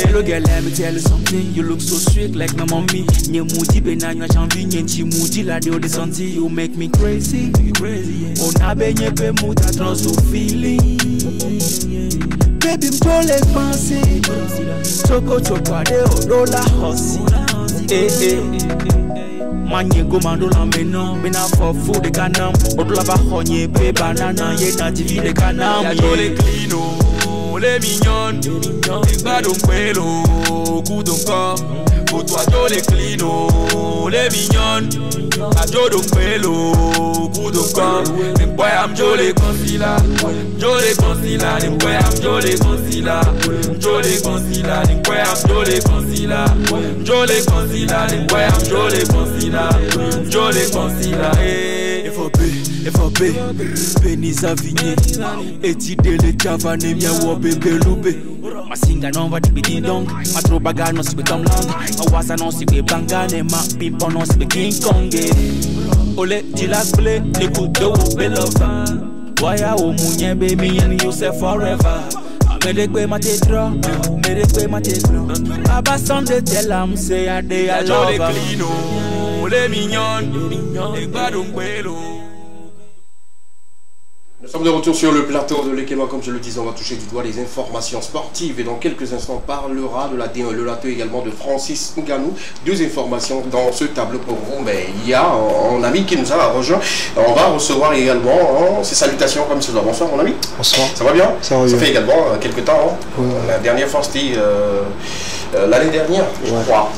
Hello girl, let me tell you something. You look so sweet like my mommy. Nye moody benanya chambi, nye chi moody la de santi. You make me crazy, crazy. On a benye pe muta trans to feeling. Baby, m'jolly fancy. Choco ade orola hosi. Manye go mandola meno, bena for food de canam. Odola ba honye pe banana ye na TV de canam. Ya jole clino, les mignonnes, les badons pélo, coup de corps. Pour toi jole clino, les mignonnes, a jole pélo, coup de corps. Les boy am jole concila, jole concila, les boy am jole concila, jole concila, les boy am jole concila, jole concila, les boy am jole concila. Jolly concila, FOP, Benisa Vigné, Etide le Cavane, Mia Bébé Loubé. Ma singa non va dibidi donc, ma trobaga non si become long, ma wasa non si be bangane, ma pimpo non si be King Kong. Ole, Jilas Blé, les couteaux, Belova. Waya o munye baby and you say forever. Medekwe matedro, Baba Sunday tell am say I dey I love her. Les mignonnes, les badons pélo. Nous sommes sommes de retour sur le plateau de l'Ekema. Comme je le disais, on va toucher du doigt les informations sportives. Et dans quelques instants, on parlera de la D1 le Lato également de Francis Ngannou. Deux informations dans ce tableau pour vous. Mais il y a un ami qui nous a rejoint. On va recevoir également ses salutations comme cela. Bonsoir mon ami. Bonsoir. Ça va bien? Ça va bien. Ça fait également quelques temps. Ouais. La dernière fois, c'était l'année dernière, je crois,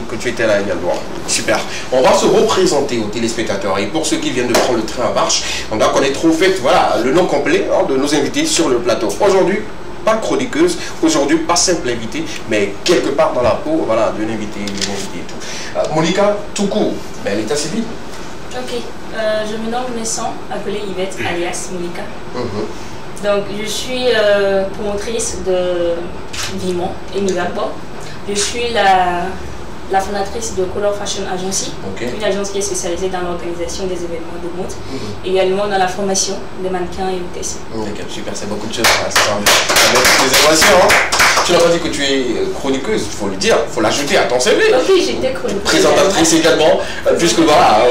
que tu étais là également. Super. On va se représenter aux téléspectateurs. Et pour ceux qui viennent de prendre le train à marche, on doit connaître au fait le nom complet de nos invités sur le plateau. Aujourd'hui, pas chroniqueuse, aujourd'hui pas simple invité, mais quelque part dans la peau, voilà, de l'invité et tout. Monica Toukou, ben, l'état civil. Ok, je me nomme Vincent, appelée Yvette, alias Monica. Donc, je suis promotrice de Vimont et Nivagbo. Je suis la fondatrice de Color Fashion Agency, une agence qui est spécialisée dans l'organisation des événements de mode, également dans la formation des mannequins et des tessins. D'accord, super, c'est beaucoup de choses. Des informations, tu n'as pas dit que tu es chroniqueuse, il faut le dire, il faut l'ajouter à ton CV. Ok, j'étais chroniqueuse. Présentatrice également, puisque voilà,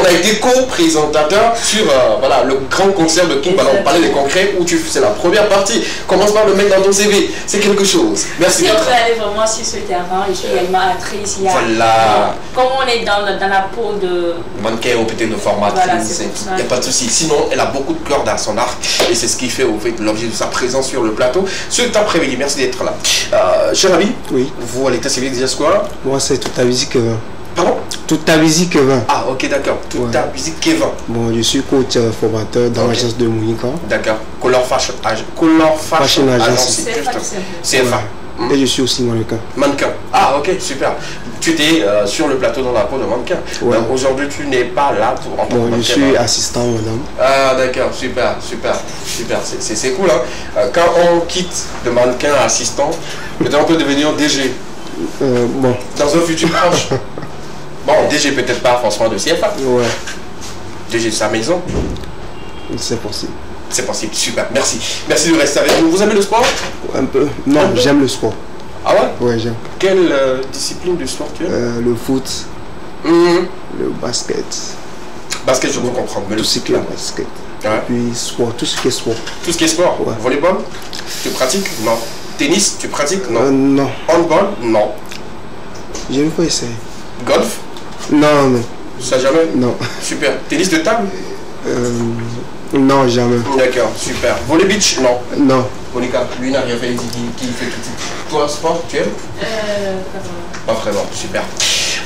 on a été co-présentateur sur voilà, le grand concert de King Bala. On parlait des concrets où c'est la première partie. Commence par le mettre dans ton CV, c'est quelque chose. Merci. Si on peut aller vraiment sur ce terrain, je suis également actrice. Voilà. Comme on est dans la peau de mannequin ou peut-être de formatrice, il n'y a pas de souci. Sinon, elle a beaucoup de cœur dans son arc et c'est ce qui fait au fait l'objet de sa présence sur le plateau cet après-midi. Merci d'être là. Cher ami, oui. Vous à l'état civil déjà quoi? Moi, c'est toute ta musique que 20. Pardon? Toute ta musique que 20. Ah, ok, d'accord. Toute ta musique que 20. Bon, je suis coach formateur dans l'agence de Monica. D'accord. Color Fashion Agency. CFA. Et je suis aussi mannequin. Mannequin. Ah, ok, super. Tu étais sur le plateau dans la peau de mannequin. Ouais. Aujourd'hui, tu n'es pas là pour en tant que mannequin. Je suis assistant, madame. Ah, d'accord, super. C'est cool, hein. Quand on quitte de mannequin à assistant, peut-être on peut devenir DG. Bon. Dans un futur proche. Bon, DG peut-être pas forcément de CFA. Ouais. DG de sa maison. C'est possible. C'est possible, super, merci. Merci de rester avec nous. Vous aimez le sport? Un peu. Non, j'aime le sport. Ah ouais? Ouais, j'aime. Quelle discipline de sport tu aimes? Le foot, le basket. Basket, je peux comprendre. Mais tout ce qui est basket. Ouais. Et puis sport, tout ce qui est sport. Tout ce qui est sport? Ouais. Volleyball? Tu pratiques? Non. Tennis? Tu pratiques? Non. Non. Handball? Non. J'ai une fois essayé. Golf? Non, non. Ça jamais? Non. Super. Tennis de table? Non, jamais. D'accord, super. Volley beach? Non. Non. Monica, lui n'a rien fait, qui fait tout. Toi, sport, tu aimes? Pas vraiment, super.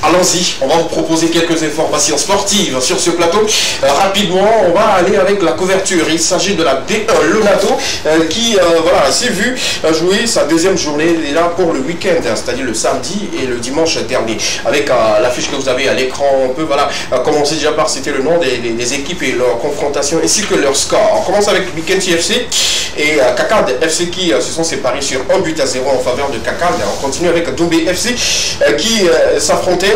Allons-y, on va vous proposer quelques informations sportives sur ce plateau. Rapidement, on va aller avec la couverture. Il s'agit de la D1 le Lato qui voilà, s'est vu jouer sa deuxième journée là pour le week-end, c'est-à-dire le samedi et le dimanche dernier. Avec l'affiche que vous avez à l'écran, on peut voilà, commencer déjà par citer le nom des équipes et leur confrontation ainsi que leur score. On commence avec Weekend FC et Kakad FC qui se sont séparés sur 1-0 en faveur de Kakad. On continue avec Doumbé FC qui s'affrontait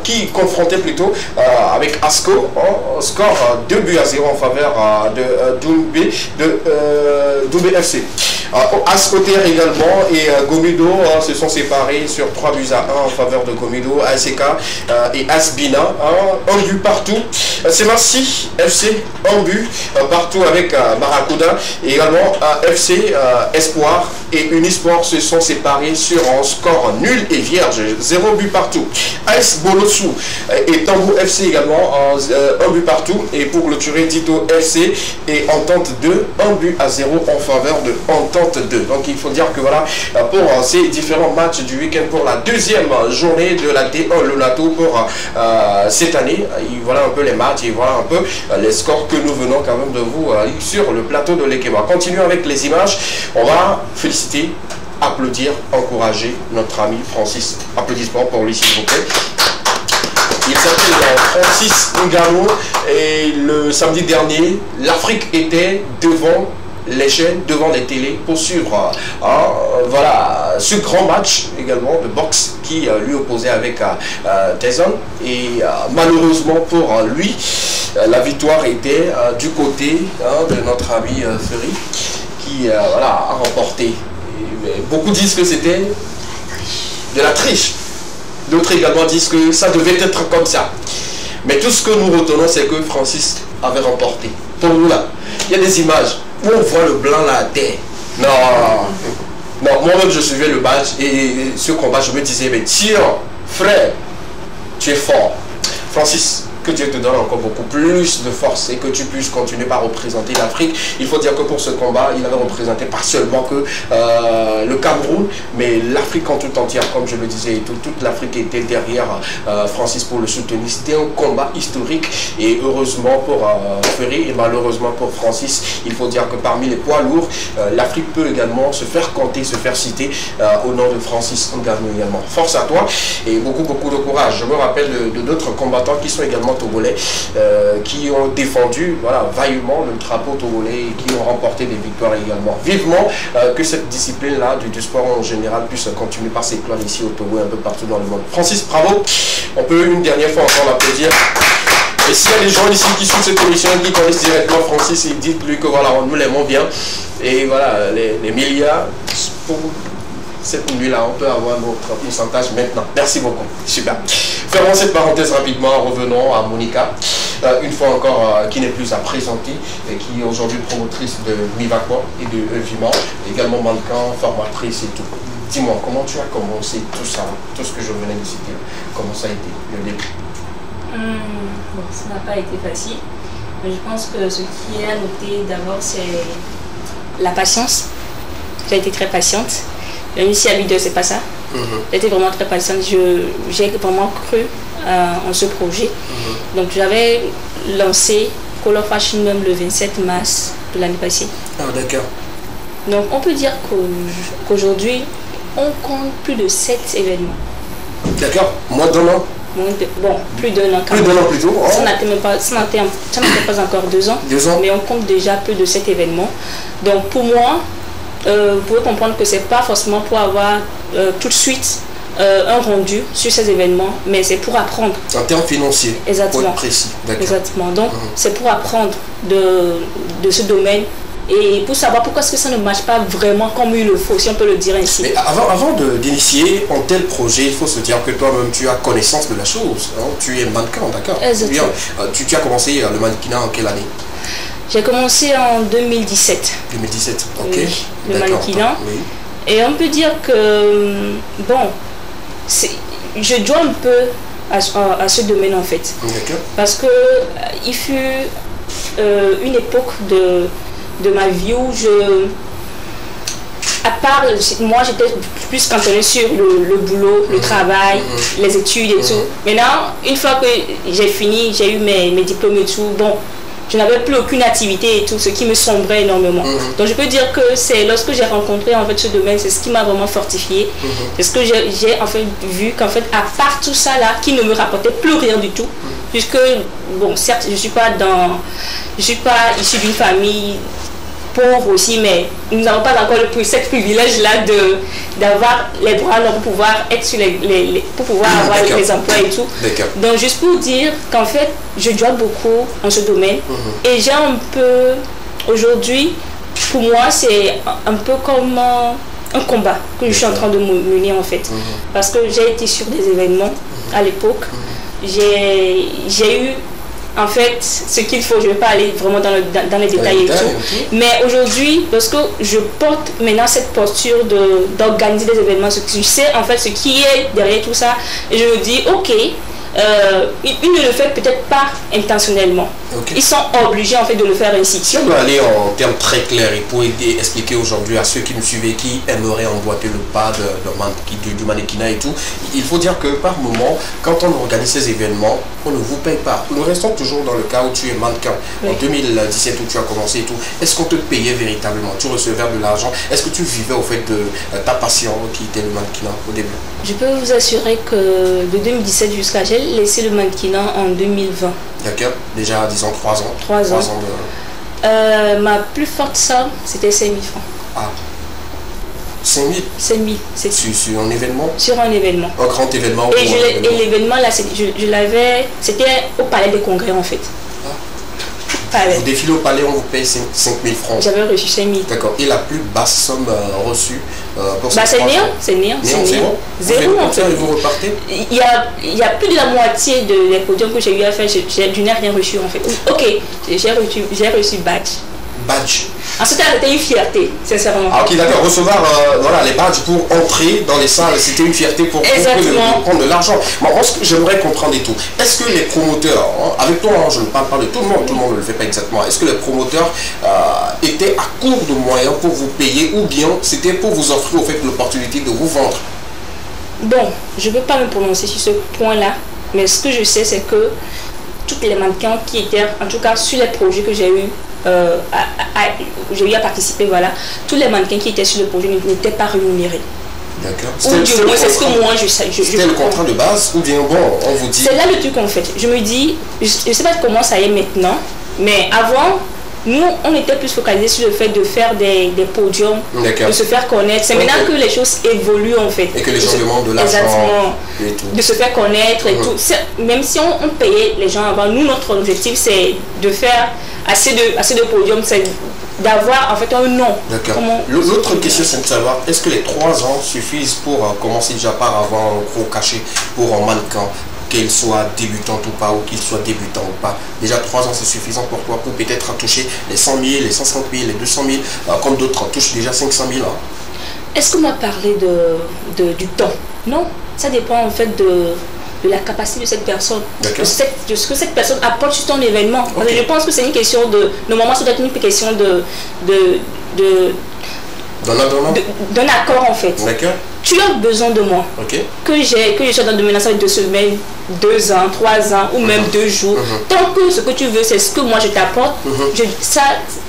qui confrontait plutôt avec Asco, score 2-0 en faveur de Doumbé FC. Ascoter également et Gomido se sont séparés sur 3-1 en faveur de Gomido, ASK et Asbina, 1 but partout. Semarsi FC, 1 but partout avec Barracuda et également FC Espoir et Unisport se sont séparés sur un score nul et vierge, 0 but partout. AS Bolotsu et Tambo FC également 1 but partout et pour clôturer Dito FC et Entente 2, 1-0 en faveur de Entente 2. Donc il faut dire que voilà pour ces différents matchs du week-end pour la deuxième journée de la D1 le Lato pour cette année. Et voilà un peu les matchs et voilà un peu les scores que nous venons quand même de vous sur le plateau de l'Ekema. Continuons avec les images. On va féliciter, applaudir, encourager notre ami Francis. Applaudissements pour lui s'il vous plaît. Il s'appelle Francis Ngannou et le samedi dernier, l'Afrique était devant les chaînes, devant les télés pour suivre voilà, ce grand match également de boxe qui lui opposait avec Tyson et malheureusement pour lui la victoire était du côté de notre ami Fury qui voilà, a remporté. Et beaucoup disent que c'était de la triche. D'autres également disent que ça devait être comme ça. Mais tout ce que nous retenons, c'est que Francis avait remporté. Pour nous là. Il y a des images où on voit le blanc là à terre. Non, non, moi-même je suivais le badge et ce combat, je me disais, mais tiens, frère, tu es fort. Francis, que Dieu te donne encore beaucoup plus de force et que tu puisses continuer par représenter l'Afrique. Il faut dire que pour ce combat, il avait représenté pas seulement que le Cameroun, mais l'Afrique en tout entière, comme je le disais, et toute l'Afrique était derrière Francis pour le soutenir. C'était un combat historique et heureusement pour Ferry et malheureusement pour Francis, il faut dire que parmi les poids lourds, l'Afrique peut également se faire compter, se faire citer au nom de Francis Ngannou également. Force à toi et beaucoup de courage. Je me rappelle de d'autres combattants qui sont également togolais, qui ont défendu vaillamment le drapeau togolais et qui ont remporté des victoires également. Vivement que cette discipline-là du sport en général puisse continuer par s'éclore ici au Togo et un peu partout dans le monde. Francis, bravo. On peut une dernière fois encore l'applaudir. Et s'il y a des gens ici qui suivent cette émission qui connaissent directement Francis, dites-lui que voilà, nous l'aimons bien. Et voilà, les milliards pour cette nuit-là, on peut avoir notre pourcentage maintenant. Merci beaucoup. Super. Fermons cette parenthèse rapidement, revenons à Monica. Une fois encore, qui n'est plus à présenter, et qui est aujourd'hui promotrice de Mivakwa et de Vima, également mannequin, formatrice et tout. Dis-moi, comment tu as commencé tout ça, tout ce que je venais de citer, comment ça a été le début? Bon, ça n'a pas été facile. Mais je pense que ce qui est à noter d'abord, c'est la patience. J'ai été très patiente. Même si à leader, c'est pas ça. J'étais vraiment très patiente. J'ai vraiment cru en ce projet. Donc j'avais lancé Color Fashion même le 27 mars de l'année passée. Ah d'accord. Donc on peut dire qu'aujourd'hui, on compte plus de 7 événements. D'accord. Moins d'un an. Bon, plus d'un an quand même. Plus d'un an plutôt. Oh. Ça n'était pas encore 2 ans. 2 ans. Mais on compte déjà plus de 7 événements. Donc pour moi, vous pouvez comprendre que c'est pas forcément pour avoir tout de suite un rendu sur ces événements, mais c'est pour apprendre. En termes financiers. Exactement. Pour être précis. Exactement. Donc c'est pour apprendre de ce domaine et pour savoir pourquoi est-ce que ça ne marche pas vraiment comme il le faut, si on peut le dire ainsi. Mais avant d'initier un tel projet, il faut se dire que toi-même tu as connaissance de la chose. Hein? Tu es mannequin, d'accord. Exactement. Tu as commencé le mannequinat en quelle année? J'ai commencé en 2017. 2017, ok. Oui, le mannequinat. Oui. Et on peut dire que, bon, je dois un peu à ce domaine en fait. D'accord. Parce que il fut une époque de ma vie où à part, moi j'étais plus cantonnée sur le boulot, le travail, les études et tout. Maintenant, une fois que j'ai fini, j'ai eu mes diplômes et tout, bon, je n'avais plus aucune activité et tout, ce qui me sombrait énormément. Donc je peux dire que c'est lorsque j'ai rencontré en fait ce domaine, c'est ce qui m'a vraiment fortifié. C'est ce que j'ai en fait vu qu'en fait, à part tout ça là, qui ne me rapportait plus rien du tout, puisque, bon, certes, je suis pas issue d'une famille pauvre aussi, mais nous n'avons pas encore ce privilège-là d'avoir les droits pour pouvoir être sur pour pouvoir avoir les emplois et tout. Donc juste pour dire qu'en fait, je dois beaucoup en ce domaine et j'ai un peu, aujourd'hui, pour moi, c'est un peu comme un combat que je suis en train de mener en fait. Parce que j'ai été sur des événements à l'époque, j'ai eu en fait ce qu'il faut. Je ne vais pas aller vraiment dans les détails et tout, mais aujourd'hui, lorsque je porte maintenant cette posture d'organiser des événements, je sais en fait ce qui est derrière tout ça et je me dis ok, ils ne le font peut-être pas intentionnellement. Ils sont obligés en fait de le faire ainsi. Si on doit aller en termes très clairs et pour expliquer aujourd'hui à ceux qui nous suivent et qui aimeraient emboîter le pas du mannequinat et tout, il faut dire que par moment, quand on organise ces événements, on ne vous paye pas. Nous restons toujours dans le cas où tu es mannequin. En 2017 où tu as commencé et tout, est-ce qu'on te payait véritablement? Tu recevais de l'argent? Est-ce que tu vivais au fait de ta passion qui était le mannequinat au début? Je peux vous assurer que de 2017 jusqu'à j'ai laissé le mannequinat en 2020. D'accord, déjà disons 3 ans. 3 ans. De... ma plus forte somme, c'était 5 000 francs. Ah, 5 000? 5 000. Sur un événement? Sur un événement. Un grand événement? Et l'événement là, je l'avais, c'était au Palais des Congrès en fait. Vous défilez au palais, on vous paye 5 000 francs. J'avais reçu 5 000. D'accord. Et la plus basse somme reçue pour cette c'est néant. Zéro en fait. Et vous repartez? Il y a plus de la moitié des podiums que j'ai eu à faire, je n'ai rien reçu en fait. Ok, j'ai reçu badge. Badge. En ce cas, c'était une fierté, sincèrement. Ah, ok, d'accord. Recevoir voilà, les badges pour entrer dans les salles, c'était une fierté pour prendre de l'argent. Moi, ce que j'aimerais comprendre et tout, est-ce que les promoteurs, avec toi, je ne parle pas de tout le monde ne le fait pas exactement, est-ce que les promoteurs étaient à court de moyens pour vous payer ou bien c'était pour vous offrir au fait l'opportunité de vous vendre? Bon, je ne peux pas me prononcer sur ce point-là, mais ce que je sais, c'est que toutes les mannequins qui étaient, en tout cas sur les projets que j'ai eu, à participer, voilà, tous les mannequins qui étaient sur le projet n'étaient pas rémunérés. D'accord. Ou du moins, c'est ce que moi je sais. C'était le contrat de base ou bien bon, on vous dit. C'est là le truc en fait. Je me dis, je ne sais pas comment ça est maintenant, mais avant, nous, on était plus focalisés sur le fait de faire des podiums, de se faire connaître. C'est maintenant que les choses évoluent en fait. Et que les gens demandent de l'argent. Exactement. De se faire connaître et tout. Même si on payait les gens avant, nous, notre objectif, c'est de faire assez de podiums, c'est d'avoir en fait un nom. D'accord. L'autre question, c'est de savoir, est-ce que les 3 ans suffisent pour commencer déjà par avoir un gros cachet pour un mannequin, qu'elle soit débutante ou pas, ou qu'il soit débutant ou pas? Déjà 3 ans c'est suffisant pour toi pour peut-être toucher les 100 000, les 150 000, les 200 000, comme d'autres touchent déjà 500 000 ans. Est-ce qu'on m'a parlé du temps? Non, ça dépend en fait de la capacité de cette personne, de ce que cette personne apporte sur ton événement. Okay. Je pense que c'est une question de... Normalement, ça doit être une question d'un accord en fait. D'accord. Tu as besoin de moi. Okay. Que je sois dans le domaine 2 semaines, 2 ans, 3 ans ou même 2 jours. Tant que ce que tu veux, c'est ce que moi je t'apporte, ça,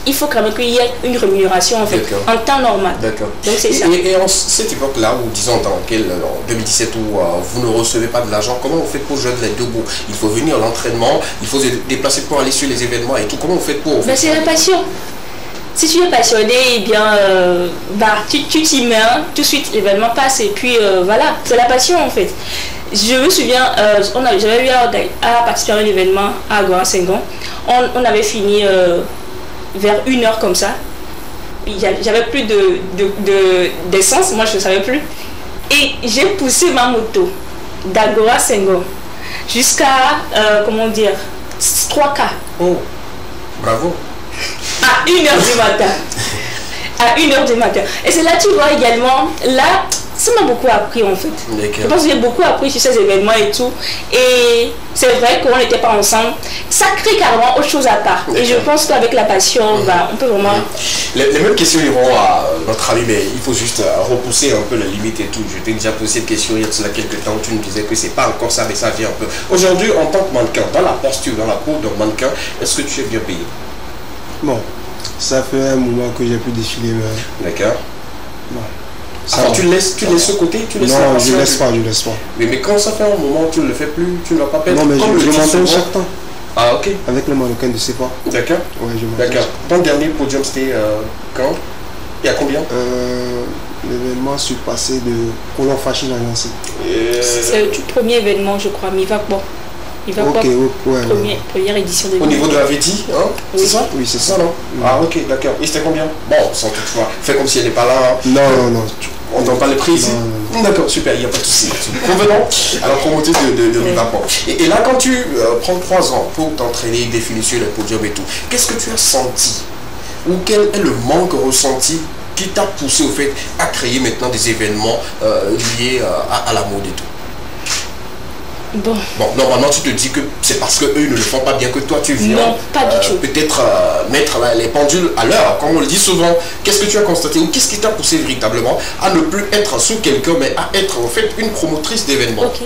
il faut quand même qu'il y ait une rémunération en fait, en temps normal. D'accord. Donc c'est ça. Et en cette époque-là, ou disons en 2017 où vous ne recevez pas de l'argent, comment vous faites pour joindre les deux bouts? Il faut venir à l'entraînement, il faut se déplacer pour aller sur les événements et tout. Comment vous faites pour... C'est la passion. Si tu es passionné, eh bien, tu t'y mets, tout de suite l'événement passe et puis voilà, c'est la passion en fait. Je me souviens, j'avais eu à participer à un événement à Agora Senghor. On avait fini vers 1h comme ça. J'avais plus d'essence, moi je ne savais plus. Et j'ai poussé ma moto d'Agora Senghor jusqu'à, comment dire, 3K. Oh, bravo. À 1h du matin. À 1h du matin. Et c'est là tu vois également, là, ça m'a beaucoup appris en fait. Je pense que j'ai beaucoup appris sur ces événements et tout. Et c'est vrai qu'on n'était pas ensemble. Ça crée carrément autre chose à part. Et je pense qu'avec la passion, on peut vraiment... Les mêmes questions iront à notre ami, mais il faut juste repousser un peu la limite et tout. Je t'ai déjà posé cette question il y a quelques temps. Tu me disais que c'est pas encore ça, mais ça vient un peu. Aujourd'hui, en tant que mannequin, dans la posture, dans la peau d'un mannequin, est-ce que tu es bien payé? Bon, ça fait un moment que j'ai pu défiler. D'accord. Bon. Alors tu laisses ce côté, tu laisses non, je laisse pas. Mais quand ça fait un moment, tu ne le fais plus, tu ne l'as pas fait. Non, mais je m'entraîne chaque temps. Ah, ok. Avec le mannequin de CEPA. D'accord. Ouais, je m'entraîne. D'accord. Ton dernier podium, c'était quand? Il y a combien? L'événement s'est passé de Colon Fashion à Nancy. C'est le tout premier événement, je crois, Mivakbo. Première édition de au niveau de la VT, hein? Oui. C'est ça? Oui, c'est ça. Non? Ah, ok, d'accord. Et c'était combien? Bon, sans toutefois, fais comme si elle n'est pas là. Hein. Non. On ne donne pas les prix ici? D'accord, super, il n'y a pas de souci. Convenons à la promotion de Mivakbo. Et là, quand tu prends 3 ans pour t'entraîner, défiler sur les podiums et tout, qu'est-ce que tu as senti? Ou quel est le manque ressenti qui t'a poussé au fait à créer maintenant des événements liés à la mode et tout? Bon, normalement tu te dis que c'est parce qu'eux ne le font pas bien que toi tu viens. Non, pas du tout. Peut-être mettre les pendules à l'heure, comme on le dit souvent. Qu'est-ce que tu as constaté ou qu'est-ce qui t'a poussé véritablement à ne plus être sous quelqu'un, mais à être en fait une promotrice d'événements? Ok.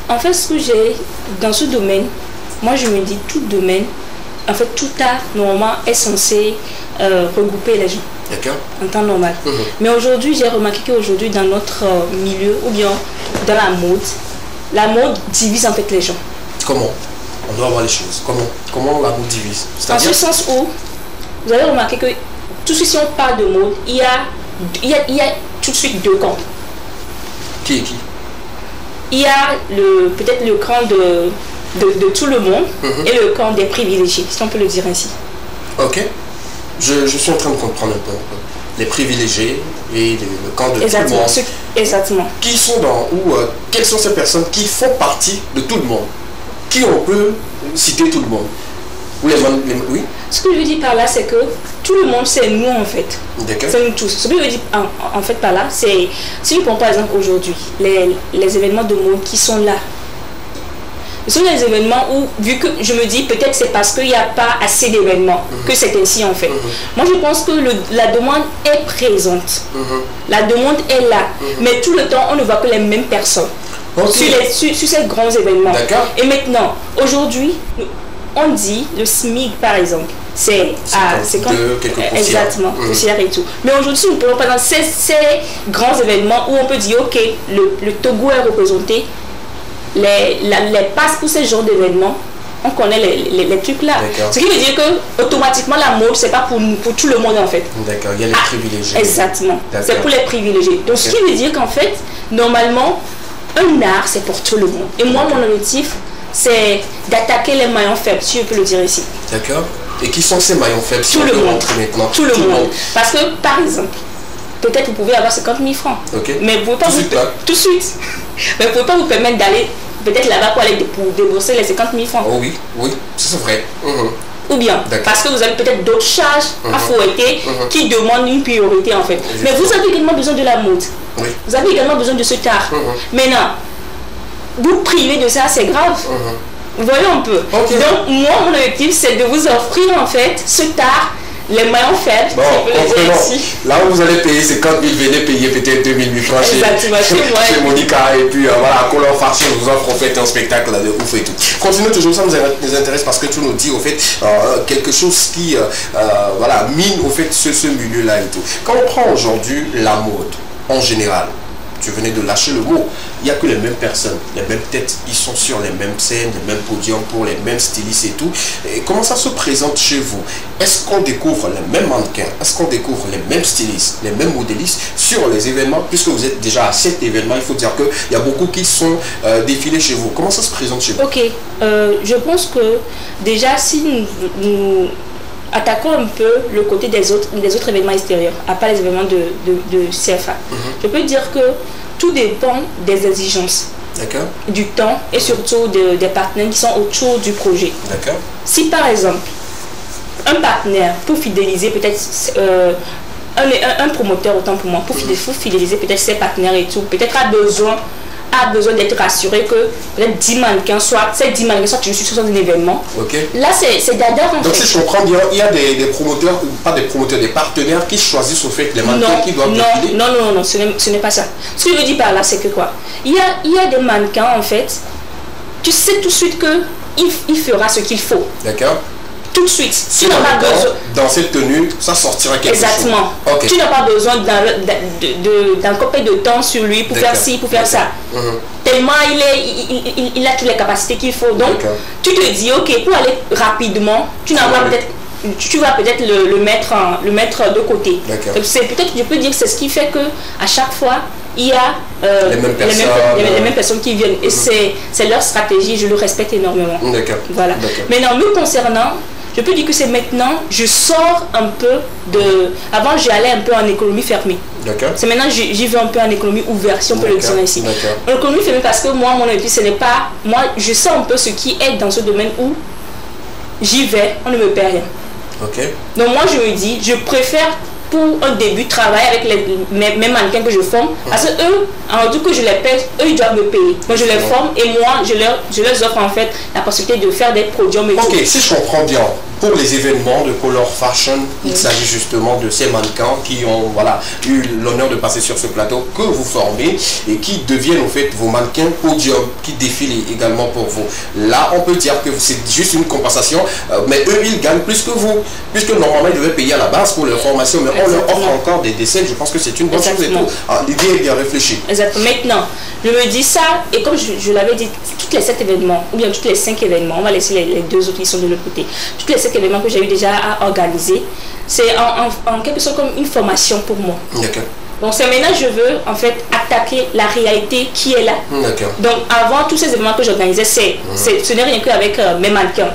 En fait, ce que j'ai dans ce domaine, moi je me dis tout domaine, en fait tout art normalement est censé regrouper les gens. D'accord. En temps normal. Mais aujourd'hui, j'ai remarqué qu'aujourd'hui dans notre milieu ou bien dans la mode divise en fait les gens. Comment? On doit voir les choses. Comment la mode divise? En ce sens où, vous avez remarqué que tout de suite si on parle de mode, il y a tout de suite 2 camps. Qui est qui? Il y a peut-être le camp de tout le monde et le camp des privilégiés, si on peut le dire ainsi. Ok. Je suis en train de comprendre un peu. Les privilégiés et le camp de tout le monde. Exactement. Qui sont quelles sont ces personnes qui font partie de tout le monde? Qui on peut citer tout le monde? Ou oui. Ce que je veux dire par là, c'est que tout le monde, c'est nous en fait. C'est nous tous. Ce que je veux dire en fait par là, c'est, si je prends par exemple aujourd'hui, les événements de mode qui sont là, ce sont des événements où, vu que je me dis, peut-être c'est parce qu'il n'y a pas assez d'événements que c'est ainsi en fait. Moi je pense que la demande est présente. La demande est là. Mais tout le temps, on ne voit que les mêmes personnes. Sur ces grands événements. Et maintenant, aujourd'hui, on dit le SMIC par exemple. C'est exactement, poussière et tout. Mais aujourd'hui, nous prenons par exemple ces grands événements où on peut dire, ok, le Togo est représenté. Les passes pour ce genre d'événements, on connaît les trucs là. Ce qui veut dire que automatiquement la mode, c'est pas pour tout le monde en fait. D'accord, il y a les privilégiés. Exactement, c'est pour les privilégiés. Donc ce qui veut dire qu'en fait, normalement, un art c'est pour tout le monde. Et moi, mon objectif, c'est d'attaquer les maillons faibles, si je peux le dire ici. D'accord. Et qui sont ces maillons faibles? Tout le monde. Tout le monde. Parce que par exemple, peut-être vous pouvez avoir 50 000 francs. Mais vous pouvez pas tout de suite. Mais vous ne pouvez pas vous permettre d'aller peut-être là-bas pour aller débourser les 50 000 francs. Oh oui, oui, c'est vrai. Ou bien, parce que vous avez peut-être d'autres charges à fouetter qui demandent une priorité en fait. Mais vous avez également besoin de la mode. Vous avez également besoin de ce art. Maintenant, vous priver de ça, c'est grave. Voyons un peu. Donc, moi, mon objectif, c'est de vous offrir en fait ce art. Les maillons faibles, là où vous allez payer 50 000, venez payer peut-être 2000 francs chez Monica. Et puis voilà, Color Fashion vous offre en fait un spectacle de ouf et tout. Continuez toujours, ça nous intéresse parce que tu nous dis au fait quelque chose qui voilà, mine au fait ce milieu-là et tout. Quand on prend aujourd'hui la mode en général, tu venais de lâcher le mot, il n'y a que les mêmes personnes, les mêmes têtes, ils sont sur les mêmes scènes, les mêmes podiums pour les mêmes stylistes et tout. Et comment ça se présente chez vous? Est-ce qu'on découvre les mêmes mannequins? Est-ce qu'on découvre les mêmes stylistes, les mêmes modélistes sur les événements? Puisque vous êtes déjà à 7 événements, il faut dire qu'il y a beaucoup qui sont défilés chez vous. Comment ça se présente chez vous? Ok, je pense que déjà si nous attaquons un peu le côté des autres événements extérieurs, à part les événements de CFA. Je peux dire que tout dépend des exigences, du temps et surtout des partenaires qui sont autour du projet. Si par exemple, un partenaire pour fidéliser peut-être un promoteur, autant pour moi, pour fidéliser peut-être ses partenaires et tout, peut-être a besoin d'être rassuré que peut-être 10 mannequins, soit ces 10 mannequins soit sur un événement. Là, c'est d'adhère en fait. Donc si je comprends bien, il y a des promoteurs, pas des promoteurs, des partenaires qui choisissent au fait les mannequins qui doivent défiler. Non, ce n'est pas ça. Ce que je veux dire par là, c'est que quoi? Il y a des mannequins en fait, tu sais tout de suite qu'il fera ce qu'il faut. Tout de suite. Si tu n'as pas besoin. Dans cette tenue, ça sortira quelque chose. Exactement. Tu n'as pas besoin d'un copain de temps sur lui pour faire ci, pour faire ça. Tellement il a toutes les capacités qu'il faut. Donc, tu te dis, ok, pour aller rapidement, tu vas peut-être le mettre de côté. C'est peut-être, je peux dire que c'est ce qui fait que à chaque fois, il y a les mêmes personnes qui viennent. Et c'est leur stratégie, je le respecte énormément. Voilà. Maintenant, me concernant, je peux dire que c'est maintenant, je sors un peu de... Avant, j'allais un peu en économie fermée. C'est maintenant, j'y vais un peu en économie ouverte, si on peut le dire ici. En économie fermée, parce que moi, mon objectif, ce n'est pas... Moi, je sens un peu ce qui est dans ce domaine où j'y vais, on ne me perd rien. Donc moi, je me dis, je préfère pour un début travailler avec mes mannequins que je forme, parce que eux, en tout que je les paie, eux ils doivent me payer. Donc je les forme et moi je leur offre en fait la possibilité de faire des podiums. Ok, si je comprends bien, pour les événements de Color Fashion, il s'agit justement de ces mannequins qui ont eu l'honneur de passer sur ce plateau que vous formez et qui deviennent en fait vos mannequins podium qui défilent également pour vous. Là, on peut dire que c'est juste une compensation, mais eux ils gagnent plus que vous, puisque normalement ils devaient payer à la base pour leur formation, mais on leur offre encore des dessins. Je pense que c'est une bonne chose et tout. L'idée est bien réfléchie. Exactement. Maintenant, je me dis ça, et comme je l'avais dit, toutes les 7 événements, ou bien toutes les 5 événements, on va laisser les 2 autres qui sont de l'autre côté, toutes les 5 événements que j'ai eu déjà à organiser, c'est en quelque sorte comme une formation pour moi. Donc c'est maintenant que je veux en fait attaquer la réalité qui est là. Donc avant tous ces événements que j'organisais, ce n'est rien qu'avec mes mannequins.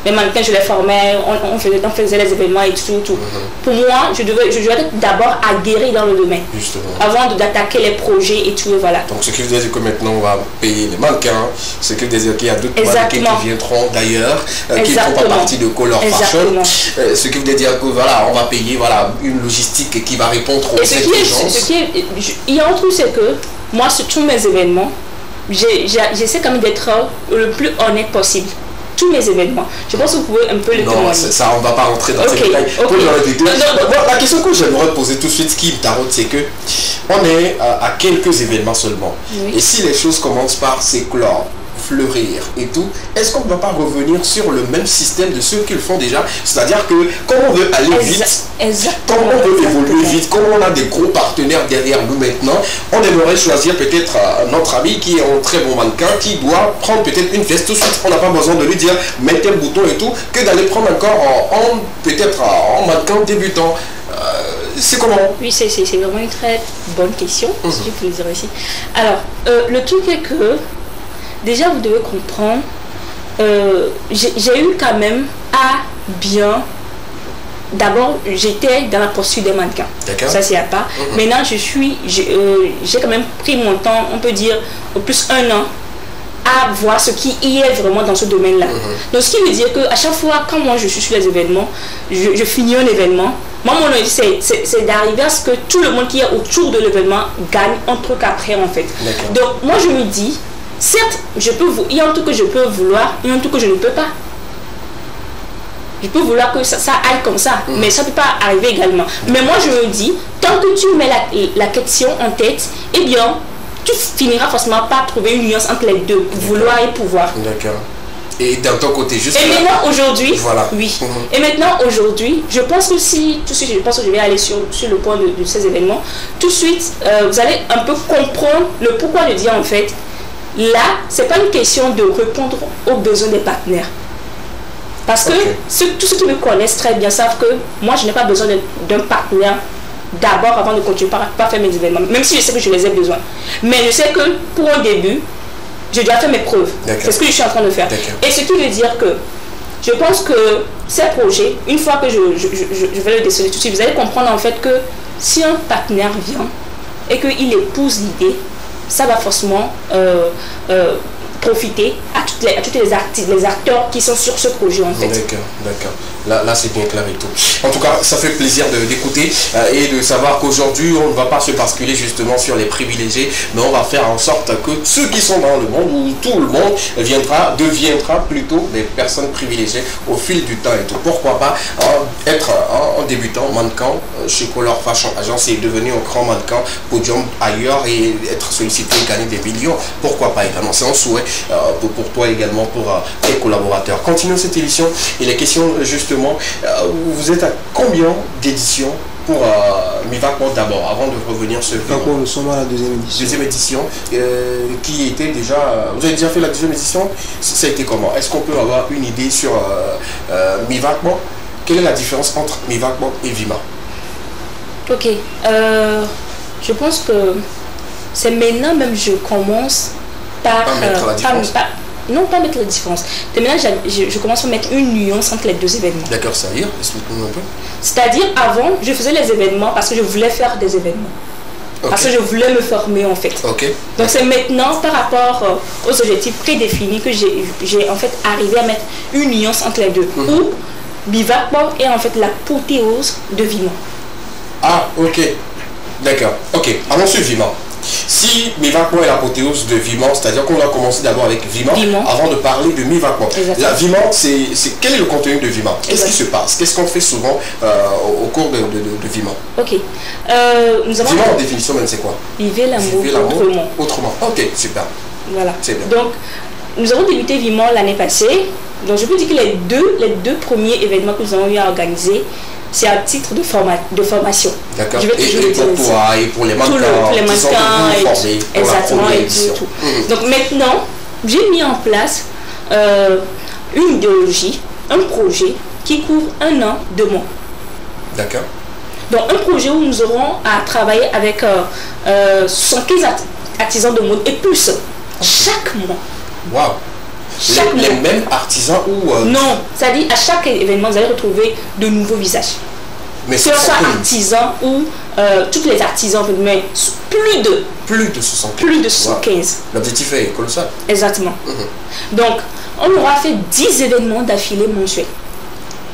Mes mannequins, je les formais, on faisait les événements et tout. Pour moi, je devais d'abord aguerrir dans le domaine. Justement. Avant d'attaquer les projets et tout, voilà. Donc ce qui veut dire que maintenant on va payer les mannequins, ce qui veut dire qu'il y a d'autres mannequins qui viendront d'ailleurs, qui ne font pas partie de Color Fashion. Ce qui veut dire que voilà, on va payer une logistique qui va répondre aux exigences. Il y a un truc, c'est que moi sur tous mes événements, j'essaie quand même d'être le plus honnête possible. Tous mes événements. Je pense que vous pouvez un peu le témoigner. Non, ça, on ne va pas rentrer dans ces détails. La question que j'aimerais poser tout de suite, ce qui me taraude, c'est que on est à quelques événements seulement. Oui. Et si les choses commencent par s'éclore, fleurir et tout, est-ce qu'on ne va pas revenir sur le même système de ceux qui le font déjà? C'est-à-dire que comme on veut aller vite, comme on veut évoluer vite, comme on a des gros partenaires derrière nous maintenant, on aimerait choisir peut-être notre ami qui est un très bon mannequin, qui doit prendre peut-être une veste tout de suite. On n'a pas besoin de lui dire mettez un bouton et tout, que d'aller prendre encore peut-être en mannequin débutant. C'est comment? Oui, c'est vraiment une très bonne question, si je peux le dire ici. Alors, le truc est que déjà, vous devez comprendre, j'ai eu quand même à bien... D'abord, j'étais dans la poursuite des mannequins. Ça, c'est à part. Maintenant, j'ai quand même pris mon temps, on peut dire, au plus 1 an, à voir ce qui y est vraiment dans ce domaine-là. Donc, ce qui veut dire qu'à chaque fois, quand moi je suis sur les événements, je finis un événement, moi, mon objectif, c'est d'arriver à ce que tout le monde qui est autour de l'événement gagne un truc après, en fait. Donc, moi, je me dis... Certes, il y a un truc que je peux vouloir, il y a un truc que je ne peux pas. Je peux vouloir que ça aille comme ça, mais ça ne peut pas arriver également. Mais moi, je me dis, tant que tu mets la question en tête, eh bien, tu finiras forcément par trouver une nuance entre les deux, vouloir et pouvoir. D'accord. Et d'un ton côté, juste... Et maintenant, aujourd'hui, voilà. Oui. Et maintenant, aujourd'hui, je pense que tout de suite, je pense que je vais aller sur le point de ces événements. Tout de suite, vous allez un peu comprendre le pourquoi de dire, en fait, là, ce n'est pas une question de répondre aux besoins des partenaires. Parce que tous ceux qui me connaissent très bien savent que moi, je n'ai pas besoin d'un partenaire d'abord avant de continuer par faire mes événements. Même si je sais que je les ai besoin. Mais je sais que pour un début, je dois faire mes preuves. C'est ce que je suis en train de faire. Et ce qui veut dire que je pense que ces projets, une fois que je vais le déceler tout de suite, vous allez comprendre en fait que si un partenaire vient et qu'il épouse l'idée, ça va forcément profiter à tous les acteurs qui sont sur ce projet en fait. D'accord. Là c'est bien clair et tout. En tout cas, ça fait plaisir d'écouter et de savoir qu'aujourd'hui, on ne va pas se basculer justement sur les privilégiés, mais on va faire en sorte que ceux qui sont dans le monde, ou tout le monde, deviendra plutôt des personnes privilégiées au fil du temps et tout. Pourquoi pas être un débutant mannequin chez Color Fashion Agence et devenir un grand mannequin podium ailleurs et être sollicité et gagner des millions. Pourquoi pas également? C'est un souhait pour toi également, pour tes collaborateurs. Continuons cette émission et les questions justement, vous êtes à combien d'éditions pour Mivakmo d'abord, avant de revenir sur D'accord, nous sommes à la deuxième édition. Qui était déjà... vous avez déjà fait la deuxième édition? Ça a été comment? Est-ce qu'on peut avoir une idée sur Mivakmo? Quelle est la différence entre Mivakmo et Vima? Ok, je pense que c'est maintenant même je commence par... Non, pas mettre la différence. De maintenant, je commence à mettre une nuance entre les deux événements. D'accord, c'est-à-dire? Explique-nous un peu. C'est-à-dire, avant, je faisais les événements parce que je voulais faire des événements. Parce que je voulais me former, en fait. Donc, c'est maintenant, par rapport aux objectifs prédéfinis, que j'ai en fait arrivé à mettre une nuance entre les deux. Où Mivakmo est en fait l'apothéose de Vima. Ah, ok. D'accord. Ok, allons sur Vima. Si Mivakmo est l'apothéose de Vima, c'est-à-dire qu'on a commencé d'abord avec Vima avant de parler de Mivakmo. La Vima, quel est le contenu de Vima? Qu'est-ce qui se passe? Qu'est-ce qu'on fait souvent au cours de Vima? Ok. Vima en définition même, c'est quoi? Vivez l'amour autrement. Ok, super. Voilà. C'est bien. Donc, nous avons débuté Vima l'année passée. Donc, je peux dire que les deux premiers événements que nous avons eu à organiser, c'est un titre de formation. D'accord. Et pour toi et pour les mannequins qui sont formés. Exactement, et tout. Donc maintenant, j'ai mis en place une idéologie, un projet qui couvre 1 an, 2 mois. D'accord. Donc un projet où nous aurons à travailler avec 75 artisans de mode et plus chaque mois. Waouh! Les mêmes artisans ou... Non, c'est-à-dire à chaque événement, vous allez retrouver de nouveaux visages. Mais que ce soit artisans ou tous les artisans, mais plus de 75. Plus de 75. Wow. L'objectif est colossal. Exactement. Donc, on aura fait 10 événements d'affilée mensuels.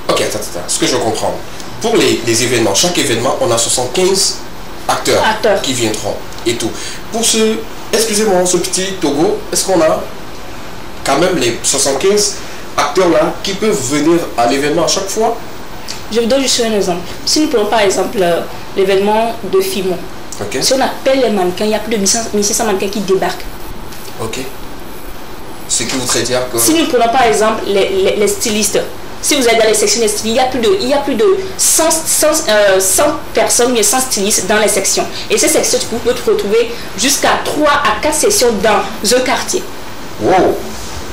Ok, attends. Ce que je comprends. Pour les événements, chaque événement, on a 75 acteurs qui viendront et tout. Pour ce, excusez-moi, ce petit Togo, est-ce qu'on a quand même les 75 acteurs-là qui peuvent venir à l'événement à chaque fois? Je vous donne juste un exemple. Si nous prenons par exemple l'événement de Fimon, si on appelle les mannequins, il y a plus de 1600 mannequins qui débarquent. Ok. Ce qui voudrait dire que... Si nous prenons par exemple les stylistes, si vous êtes dans les sections des stylistes, il y a plus de 100 personnes, mais 100 stylistes dans les sections. Et ces sections, tu peux te retrouver jusqu'à 3 à 4 sections dans un quartier. Wow!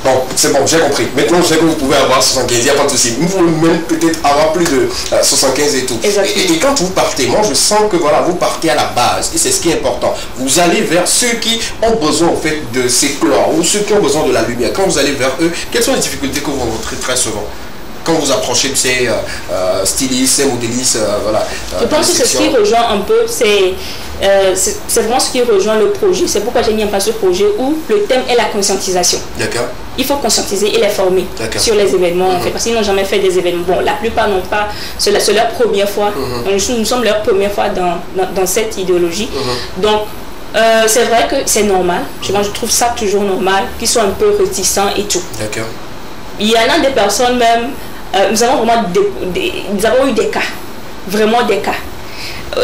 Bon, c'est bon, j'ai compris. Maintenant, je sais que vous pouvez avoir 75, il n'y a pas de souci. Vous pouvez même peut-être avoir plus de 75 et tout. Et quand vous partez, moi, je sens que voilà, vous partez à la base. Et c'est ce qui est important. Vous allez vers ceux qui ont besoin, en fait, de s'éclore ou ceux qui ont besoin de la lumière. Quand vous allez vers eux, quelles sont les difficultés que vous rencontrez très souvent? Quand vous approchez de ces stylistes, ces modélistes, voilà. Je pense que c'est ce qui rejoint un peu, c'est vraiment ce qui rejoint le projet. C'est pourquoi j'ai mis en place ce projet où le thème est la conscientisation. D'accord. Il faut conscientiser et les former sur les événements, en fait, parce qu'ils n'ont jamais fait des événements. Bon, la plupart n'ont pas, c'est leur première fois. Nous sommes leur première fois dans cette idéologie. Donc, c'est vrai que c'est normal. Je trouve ça toujours normal, qu'ils soient un peu réticents et tout. D'accord. Il y en a des personnes même, nous avons vraiment nous avons eu des cas, vraiment des cas.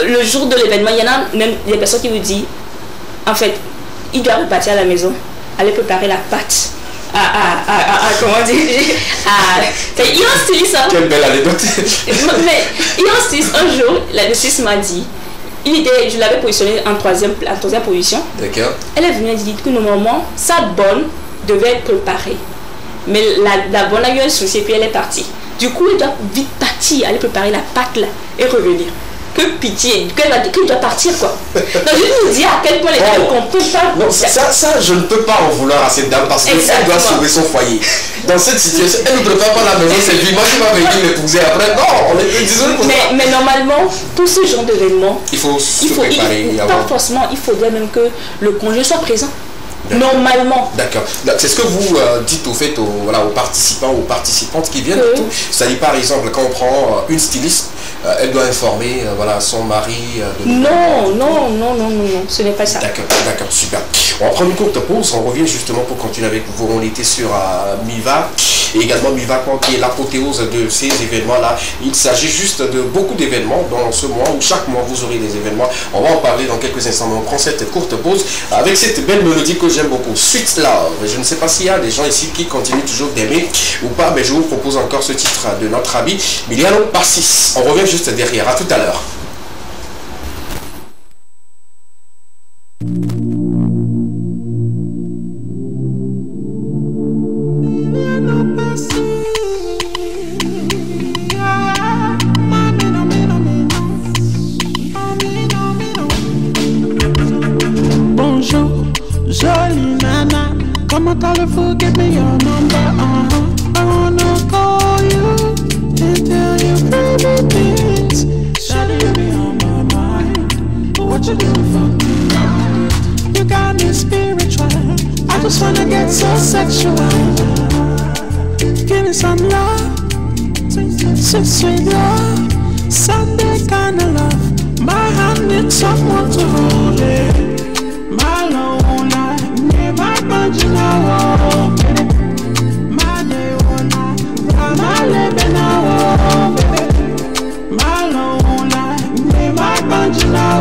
Le jour de l'événement, il y en a même des personnes qui vous disent, en fait, il doit repartir à la maison, aller préparer la pâte. Comment dire, il y a un styliste. Quelle belle anecdote. Mais il y a un styliste, un jour, le styliste m'a dit, je l'avais positionné en troisième position. D'accord. Elle est venue et dit que normalement, sa bonne devait être préparée. Mais la bonne a eu un souci et puis elle est partie. Du coup, elle doit vite partir, aller préparer la pâte là et revenir. Que pitié, qu'elle doit partir quoi. Donc je vous dis à quel point les gens ne comprennent pas. Non, ça, je ne peux pas en vouloir à cette dame parce qu'elle doit sauver son foyer. Dans cette situation, elle ne prépare pas la maison, c'est lui. Moi je vais venir l'épouser après. Non, on est désolé pour ça. Mais normalement, tout ce genre d'événement, il faut se préparer. Pas forcément, il faudrait même que le conjoint soit présent. Normalement. D'accord. C'est ce que vous dites au fait aux participants, aux participantes qui viennent. C'est-à-dire par exemple quand on prend une styliste, elle doit informer son mari. Non, ce n'est pas ça. D'accord, super. On va prendre une courte pause, on revient justement pour continuer avec vous. On était sur Miva et également Miva qui est l'apothéose de ces événements-là. Il s'agit juste de beaucoup d'événements dans ce mois où chaque mois vous aurez des événements. On va en parler dans quelques instants, mais on prend cette courte pause avec cette belle mélodie que j'aime beaucoup, Sweet Love. Je ne sais pas s'il y a des gens ici qui continuent toujours d'aimer ou pas, mais je vous propose encore ce titre de notre ami Miliano Passis. On revient juste derrière, à tout à l'heure. Bonjour, jolie nana, comment allez-vous? Give me your number, I wanna call you and tell you pretty things. Shawty, be on my mind. What you doing for me? You got me spiritual. I just wanna get so sexual. Give me some love, sweet, sweet love, Sunday kind of love. My hand needs someone to hold it. My low life, never imagine how my day one night, my living now, my low life, never imagine how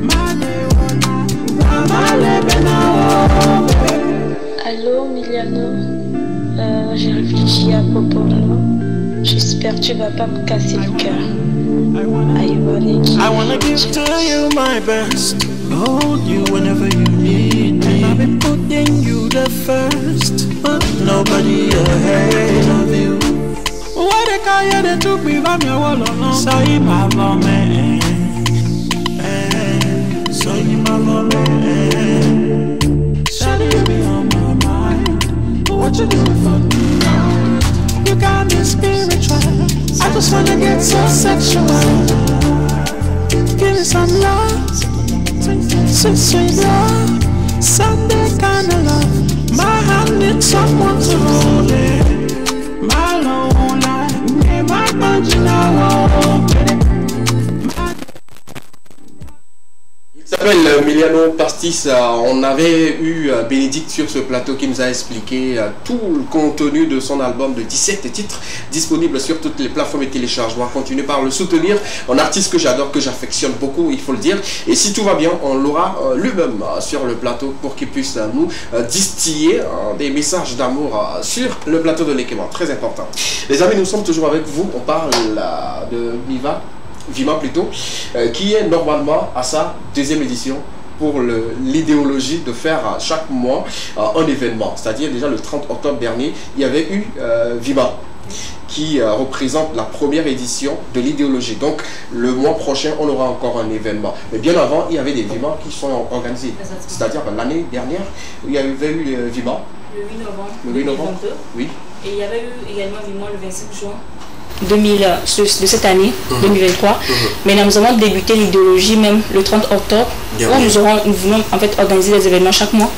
my day one night, my living now. Allô Miliano, j'ai réfléchi à propos de nous. J'espère que tu vas pas me casser le cœur. I wanna give to you my best, hold you whenever you need me. I've been putting you the first, but nobody ahead of you. What they call you, they took me by my wall alone. So you my man, so you my man. Shawty be on my mind. What you doing for me now? You got me spiritual. I just wanna get so sexual. Give me some love, sweet, sweet love. Sunday kind of love. My hand needs someone to hold it. My lone life, my marginal. Il s'appelle Miliano Pastis. On avait eu Bénédicte sur ce plateau qui nous a expliqué tout le contenu de son album de 17 titres disponible sur toutes les plateformes et téléchargements. Continuez par le soutenir. Un artiste que j'adore, que j'affectionne beaucoup, il faut le dire. Et si tout va bien, on l'aura lui-même sur le plateau pour qu'il puisse nous distiller des messages d'amour sur le plateau de l'Ekema. Très important. Les amis, nous sommes toujours avec vous. On parle de Vima plutôt, qui est normalement à sa deuxième édition pour l'idéologie de faire chaque mois un événement. C'est-à-dire déjà le 30 octobre dernier, il y avait eu Vima qui représente la première édition de l'idéologie. Donc le mois prochain, on aura encore un événement. Mais bien avant, il y avait des Vima qui sont organisés. C'est-à-dire l'année dernière, il y avait eu Vima. Le 8 novembre. Le 8 novembre. Oui. Et il y avait eu également Vima le 25 juin. De cette année 2023. Maintenant nous avons débuté l'idéologie même le 30 octobre où nous voulons en fait organiser des événements chaque mois.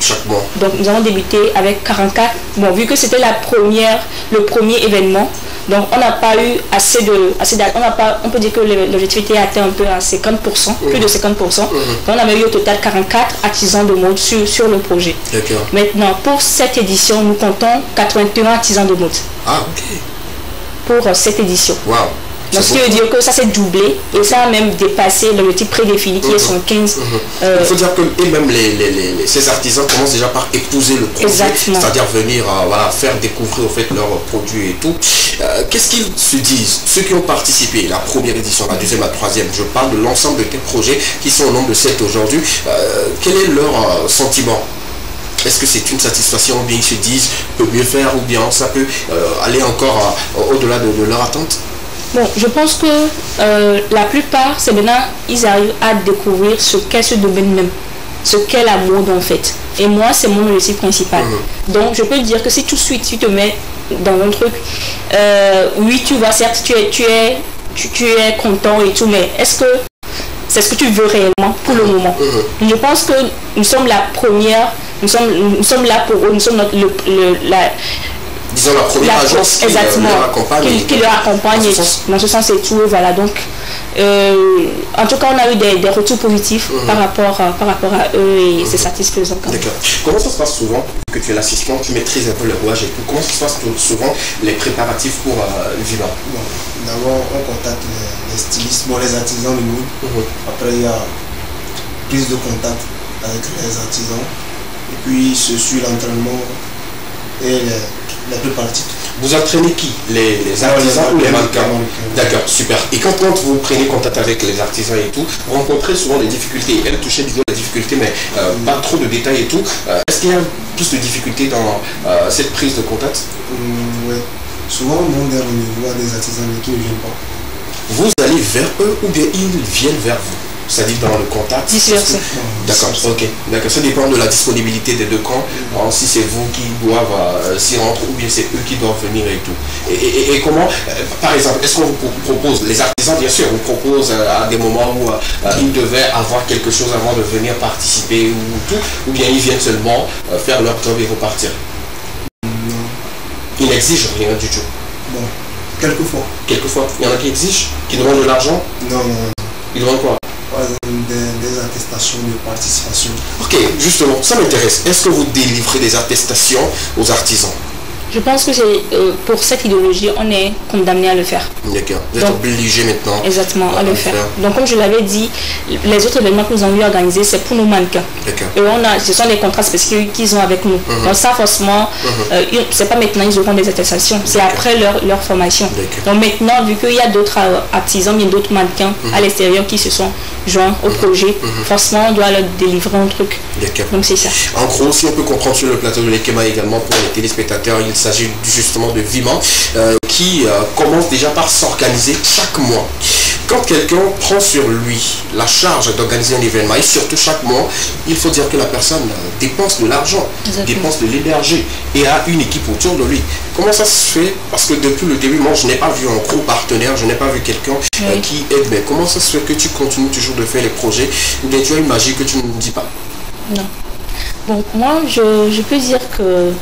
Donc nous avons débuté avec 44. Bon, vu que c'était le premier événement, donc on n'a pas eu assez on peut dire que l'objectif était atteint un peu à 50%, plus de 50%. Donc on avait eu au total 44 artisans de mode sur le projet. Maintenant pour cette édition, nous comptons 81 artisans de mode. Ah, ok. Pour cette édition. Wow. Donc ce qui veut dire que ça s'est doublé et ça a même dépassé l'objectif prédéfini qui est 115. Il faut dire que et même ces artisans commencent déjà par épouser le projet, c'est-à-dire venir faire découvrir au fait leurs produits et tout. Qu'est-ce qu'ils se disent, ceux qui ont participé, la première édition, la deuxième, la troisième, je parle de l'ensemble de tes projets qui sont au nombre de 7 aujourd'hui, quel est leur sentiment? Est-ce que c'est une satisfaction ou bien ils se disent peut mieux faire ou bien ça peut aller encore au-delà de leur attente? Bon, je pense que la plupart, c'est maintenant, ils arrivent à découvrir ce qu'est ce domaine même, ce qu'est la mode en fait. Et moi, c'est mon objectif principal. Donc, je peux dire que si tout de suite tu te mets dans un truc, oui, tu vois, certes, tu es content et tout, mais est-ce que c'est ce que tu veux réellement pour le moment? Je pense que nous sommes la première. Nous sommes là pour eux, nous sommes disons la première agence qui leur accompagne dans ce sens et tout. Voilà, donc en tout cas on a eu des retours positifs par rapport à eux et c'est satisfaisant. D'accord. Comment ça se passe souvent que tu es l'assistant, tu maîtrises un peu le rouage et tout, comment ça se passe souvent les préparatifs pour Vima? D'abord on contacte les stylistes, les artisans de nous. Après il y a prise de contact avec les artisans. Et puis ce suit l'entraînement et les préparatifs. Vous entraînez qui? Les artisans ou les mannequins? D'accord, super. Et quand vous prenez contact avec les artisans et tout, vous rencontrez souvent des difficultés. Elle touchait disons les difficultés, mais pas trop de détails et tout. Est-ce qu'il y a plus de difficultés dans cette prise de contact? Oui. Souvent on monte au niveau à des artisans qui ne viennent pas. Vous allez vers eux ou bien ils viennent vers vous? C'est-à-dire dans le contact. D'accord, ok. D'accord. Ça dépend de la disponibilité des deux camps. Si c'est vous qui doivent s'y rendre ou bien c'est eux qui doivent venir et tout. Et comment, par exemple, est-ce qu'on vous propose, les artisans bien sûr, vous proposent à des moments où ils devaient avoir quelque chose avant de venir participer ou tout, ou bien ils viennent seulement faire leur job et repartir? Non. Ils n'exigent rien du tout. Bon, quelquefois. Quelquefois. Il y en a qui exigent, qui demandent de l'argent? Non. Ils demandent quoi? Par exemple, des attestations de participation. Ok, justement, ça m'intéresse. Est-ce que vous délivrez des attestations aux artisans? Je pense que pour cette idéologie, on est condamné à le faire. D'accord. Vous êtes obligé maintenant. Exactement, à le faire. Donc comme je l'avais dit, les autres événements que nous avons eu organisés, c'est pour nos mannequins. Et ce sont des contrats spécifiques qu'ils ont avec nous. Donc ça, forcément, c'est pas maintenant ils auront des attestations, c'est après leur formation. Donc maintenant, vu qu'il y a d'autres artisans, bien d'autres mannequins à l'extérieur qui se sont joints au projet, forcément, on doit leur délivrer un truc. Donc c'est ça. En gros, si on peut comprendre sur le plateau de l'Ekema également pour les téléspectateurs, il s'agit justement de Vima qui commence déjà par s'organiser chaque mois. Quand quelqu'un prend sur lui la charge d'organiser un événement, et surtout chaque mois, il faut dire que la personne dépense de l'argent, dépense de l'énergie et a une équipe autour de lui. Comment ça se fait? Parce que depuis le début, moi, je n'ai pas vu un gros partenaire, je n'ai pas vu quelqu'un qui aide. Mais comment ça se fait que tu continues toujours de faire les projets, ou bien tu as une magie que tu ne dis pas? Non. Bon, moi, je peux dire que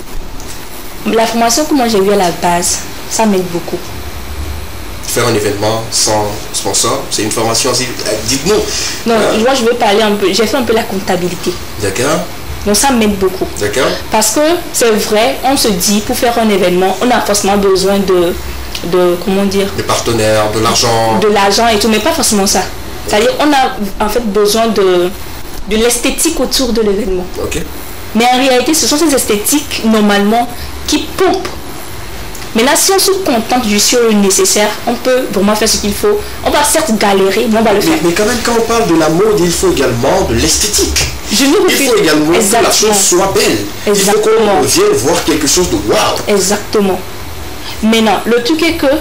la formation que moi j'ai eue à la base, ça m'aide beaucoup. Faire un événement sans sponsor, c'est une formation aussi. Dites-nous. Non, moi je vais parler un peu. J'ai fait un peu la comptabilité. D'accord. Donc ça m'aide beaucoup. D'accord. Parce que c'est vrai, on se dit pour faire un événement, on a forcément besoin de comment dire, des partenaires, de l'argent. De l'argent et tout, mais pas forcément ça. C'est-à-dire on a en fait besoin de l'esthétique autour de l'événement. Ok. Mais en réalité, ce sont ces esthétiques normalement qui pompent. Maintenant, si on se contente du sur le nécessaire, on peut vraiment faire ce qu'il faut. On va certes galérer, mais on va le faire. Mais quand même, quand on parle de la mode, il faut également de l'esthétique. Il faut également que la chose soit belle. Exactement. Il faut qu'on vienne voir quelque chose de waouh. Exactement. Maintenant, le truc est que,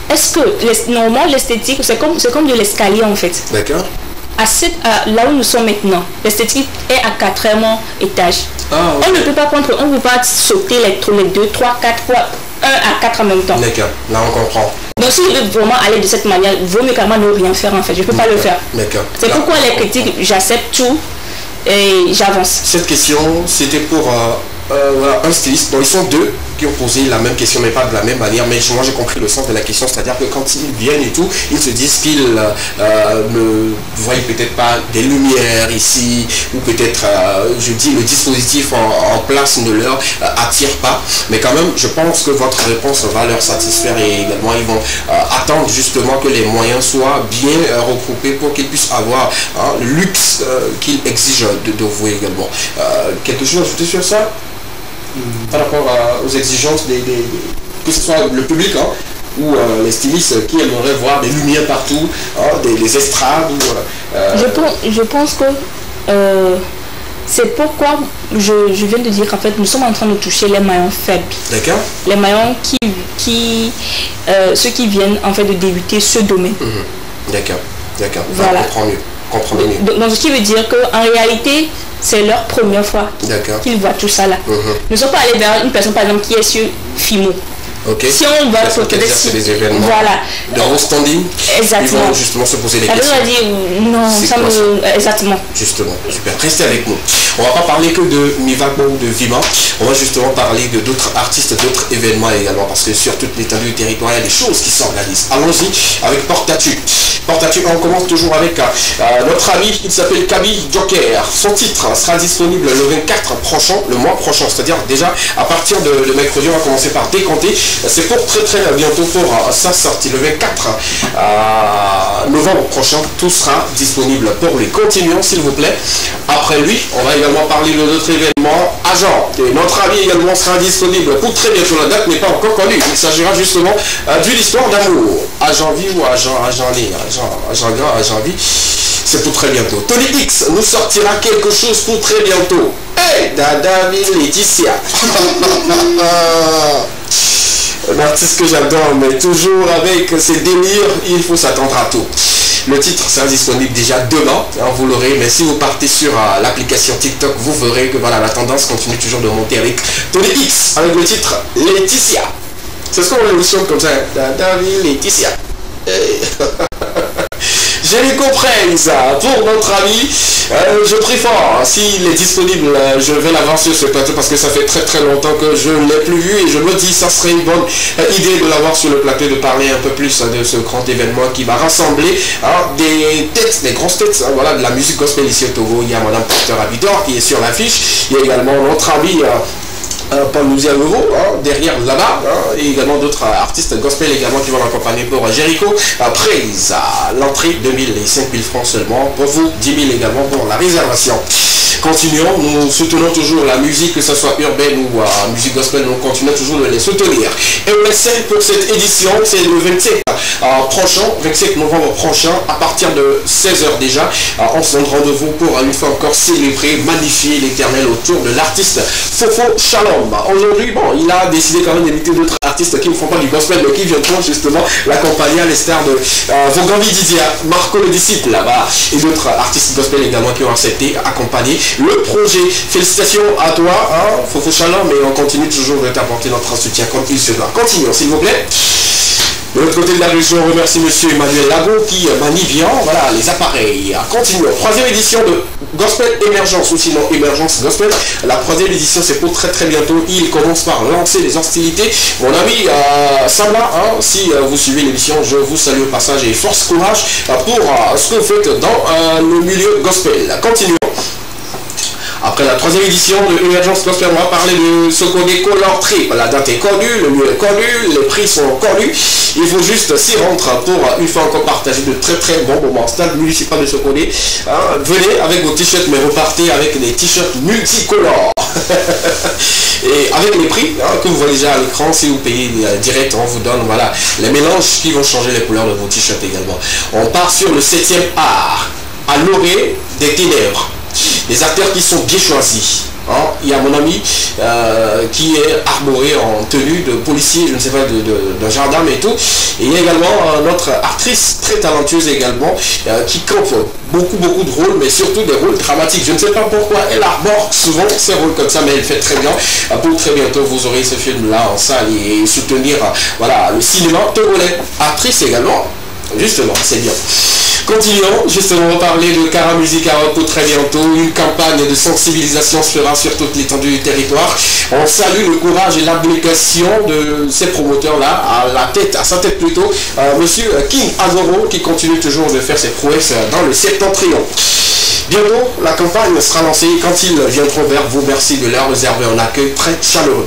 est-ce que, normalement, l'esthétique, c'est comme de l'escalier en fait. D'accord. Là où nous sommes maintenant, l'esthétique est à 4e étage. Ah, okay. On ne peut pas prendre, on ne peut pas sauter les 2, 3, 4, 1 à 4 en même temps. D'accord, là on comprend. Donc si je veux vraiment aller de cette manière, il vaut mieux carrément ne rien faire en fait, je ne peux pas le faire. D'accord. C'est pourquoi les critiques, j'accepte tout et j'avance. Cette question, c'était pour un styliste. Bon, ils sont deux qui ont posé la même question, mais pas de la même manière. Mais moi, j'ai compris le sens de la question. C'est-à-dire que quand ils viennent et tout, ils se disent qu'ils ne voient peut-être pas des lumières ici, ou peut-être, je dis, le dispositif en place ne leur attire pas. Mais quand même, je pense que votre réponse va leur satisfaire et également, ils vont attendre justement que les moyens soient bien regroupés pour qu'ils puissent avoir le luxe qu'ils exigent de vous également. Quelque chose à ajouter sur ça? Par rapport aux exigences que ce soit le public ou les stylistes qui aimeraient voir des lumières partout, des estrades. Je pense que c'est pourquoi je viens de dire qu'en fait nous sommes en train de toucher les maillons faibles. D'accord. Les maillons ceux qui viennent en fait de débuter ce domaine. D'accord. Voilà. On comprend mieux. Donc ce qui veut dire qu'en réalité, c'est leur première fois qu'ils voient tout ça là. Nous ne sommes pas allés vers une personne par exemple qui est sur Fimo. Okay. Si on va sur des événements de haut standing, exactement. Ils vont justement se poser les questions. Ça veut dire non, ça me... Exactement. Justement, super. Restez avec nous. On va pas parler que de Mivagbo ou de Vima. On va justement parler de d'autres artistes, d'autres événements également, parce que sur toute l'étendue du territoire, il y a des choses qui s'organisent. Allons-y avec Portatu. Portatu, on commence toujours avec notre ami, il s'appelle Kaby Joker. Son titre sera disponible le 24 prochain, le mois prochain, c'est-à-dire déjà à partir de mercredi, on va commencer par décompter. C'est pour très bientôt pour sa sortie. Le 24 novembre prochain, tout sera disponible pour lui. Continuons s'il vous plaît. Après lui, on va également parler de notre événement Agent. Et notre ami également sera disponible pour très bientôt. La date n'est pas encore connue. Il s'agira justement d'une histoire d'amour. Agent vie ou agent né, agent gras, agent vie. C'est pour très bientôt. Tony X nous sortira quelque chose pour très bientôt. Hey, David Laetitia. Un artiste que j'adore, mais toujours avec ses délires, il faut s'attendre à tout. Le titre sera disponible déjà demain, vous l'aurez, mais si vous partez sur l'application TikTok, vous verrez que voilà, la tendance continue toujours de monter avec Tony X, avec le titre Laetitia. C'est ce qu'on l'évolutionne comme ça, David Laetitia. Je les comprends ça. Pour notre ami, je prie fort. S'il est disponible, je vais l'avoir sur ce plateau parce que ça fait très longtemps que je ne l'ai plus vu et je me dis ça serait une bonne idée de l'avoir sur le plateau, de parler un peu plus de ce grand événement qui va rassembler des têtes, des grosses têtes, voilà, de la musique gospel ici au Togo. Il y a Madame Porter Abidor qui est sur l'affiche. Il y a également notre ami Paul Louzianovo, derrière là-bas, et également d'autres artistes gospel également qui vont l'accompagner pour Jericho. Praise, l'entrée 2000 et 5000 francs seulement, pour vous 10 000 également pour la réservation. Continuons, nous soutenons toujours la musique, que ce soit urbaine ou musique gospel, nous continuons toujours de les soutenir. Et le 5 pour cette édition, c'est le 27 prochain, 27 novembre prochain, à partir de 16h déjà. On se donne rendez-vous pour une fois encore célébrer, magnifier l'Éternel autour de l'artiste Fofo Shalom. Aujourd'hui, bon, il a décidé quand même d'inviter d'autres artistes qui ne font pas du gospel, mais qui viendront justement l'accompagner à l'estère de Vogambi Didier, Marco le disciple, voilà, et d'autres artistes gospel également qui ont accepté accompagner le projet. Félicitations à toi, hein, Fofo Shalom, et on continue toujours de t'apporter notre soutien comme il se doit. Continuons, s'il vous plaît. De l'autre côté de la région, on remercie monsieur Emmanuel Lago qui manie bien, voilà, les appareils. Continuons. 3e édition de Gospel Émergence, ou sinon Émergence Gospel. La 3e édition, c'est pour très très bientôt. Il commence par lancer les hostilités. Mon ami Samba, hein, si vous suivez l'émission, je vous salue au passage et force courage pour ce que vous faites dans le milieu gospel. Continuons. Après la 3e édition de Emergence Gospel, on va parler de Sokone Color Trip. La date est connue, le lieu est connu, les prix sont connus. Il faut juste s'y rendre pour une fois encore partager de très très bons moments. Stade municipal de Sokone. Hein, venez avec vos t-shirts, mais repartez avec des t-shirts multicolores. Et avec les prix que vous voyez déjà à l'écran, si vous payez direct, on vous donne voilà, les mélanges qui vont changer les couleurs de vos t-shirts également. On part sur le 7e art, à l'orée des ténèbres. Des acteurs qui sont bien choisis. Hein. Il y a mon ami qui est arboré en tenue de policier, je ne sais pas, d'un gendarme et tout. Et il y a également notre actrice très talentueuse également qui campe beaucoup de rôles, mais surtout des rôles dramatiques. Je ne sais pas pourquoi elle arbore souvent ces rôles comme ça, mais elle fait très bien. Pour très bientôt, vous aurez ce film-là en salle et soutenir voilà, le cinéma togolais. Actrice également, justement, c'est bien. Continuons, justement, on va parler de Kara Music pour très bientôt. Une campagne de sensibilisation se fera sur toute l'étendue du territoire. On salue le courage et l'abnégation de ces promoteurs-là, à sa tête plutôt, monsieur King Azoro, qui continue toujours de faire ses prouesses dans le septentrion. Bientôt, la campagne sera lancée quand ils viendront vers vous. Merci de leur réserver un accueil très chaleureux.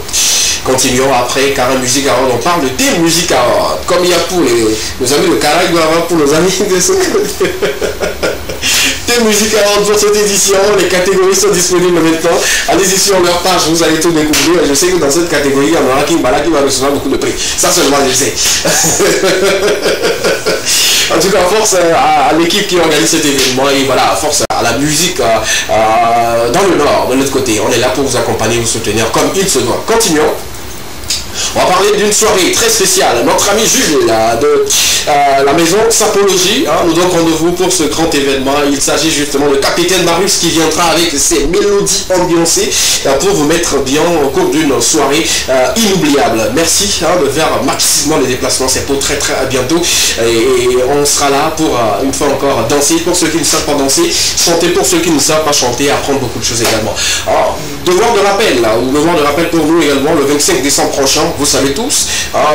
Continuons après Kara Music Award, on parle de Team Music Award. Comme il y a pour nos amis de Kara, il doit y avoir pour nos amis de ce côté. Team Music Award pour cette édition, les catégories sont disponibles maintenant. Allez-y sur leur page, vous allez tout découvrir. Et je sais que dans cette catégorie, il y en aura qui va recevoir beaucoup de prix. Ça seulement, je sais. En tout cas, force à l'équipe qui organise cet événement et voilà, force à la musique dans le Nord, de l'autre côté. On est là pour vous accompagner, vous soutenir comme il se doit. Continuons. On va parler d'une soirée très spéciale. Notre ami Jules de la maison Sapologie nous donne rendez-vous pour ce grand événement. Il s'agit justement de Capitaine Marius qui viendra avec ses mélodies ambiancées pour vous mettre bien au cours d'une soirée inoubliable. Merci de faire maximalement les déplacements. C'est pour très très bientôt. Et on sera là pour une fois encore danser pour ceux qui ne savent pas danser, chanter pour ceux qui ne savent pas chanter, apprendre beaucoup de choses également. Alors, devoir de rappel pour nous également le 25 décembre prochain. Vous savez tous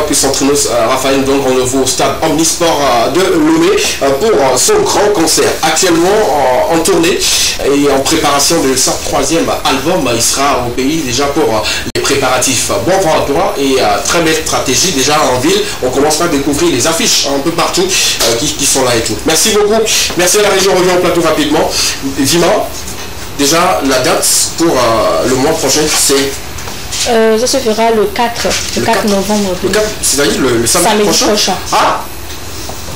que Centrinos Raphaël donne rendez-vous au stade Omnisport de Lomé pour son grand concert. Actuellement en tournée et en préparation de sa 3e album. Il sera au pays déjà pour les préparatifs. Bon vent à toi et très belle stratégie déjà en ville. On commence à découvrir les affiches un peu partout qui sont là et tout. Merci beaucoup. Merci à la région. On revient au plateau rapidement. Vima, déjà la date pour le mois prochain, c'est... ça se fera le 4 novembre. C'est-à-dire le samedi prochain. Ah,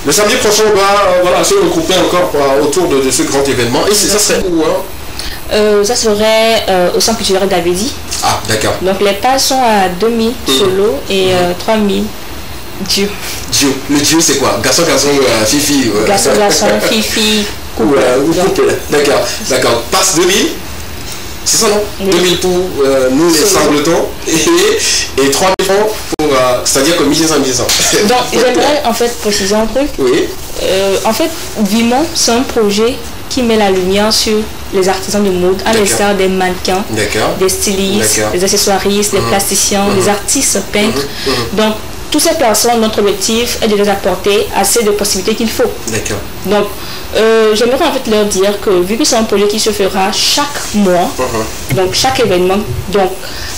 le samedi prochain, on va voilà, se regrouper encore autour de ce grand événement. Et ça serait où ça serait au centre culturel d'Avedi. Ah, d'accord. Donc les passes sont à 2000 solo et 3000 Dieu. Le Dieu, c'est quoi? Garçon, fifi. Garçon, fifi. Couple. D'accord. Passe 2000. C'est ça, non? Oui. 2000 pour nous les sangletons et 3000 francs pour... c'est-à-dire que 1500. Donc, j'aimerais en fait préciser un truc. Oui. En fait, Vimon, c'est un projet qui met la lumière sur les artisans de mode, à l'instar des mannequins, des stylistes, des accessoiristes, des plasticiens, des artistes peintres. Donc, toutes ces personnes, notre objectif est de les apporter assez de possibilités qu'il faut. D'accord. Donc, j'aimerais en fait leur dire que vu que c'est un projet qui se fera chaque mois, donc chaque événement, donc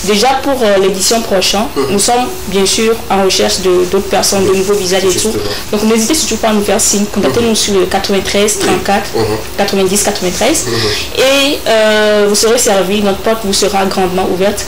déjà pour l'édition prochaine, nous sommes bien sûr en recherche d'autres personnes, de nouveaux visages et tout. Donc n'hésitez surtout pas à nous faire signe, contactez-nous sur le 93 34 90 93 et vous serez servi, notre porte vous sera grandement ouverte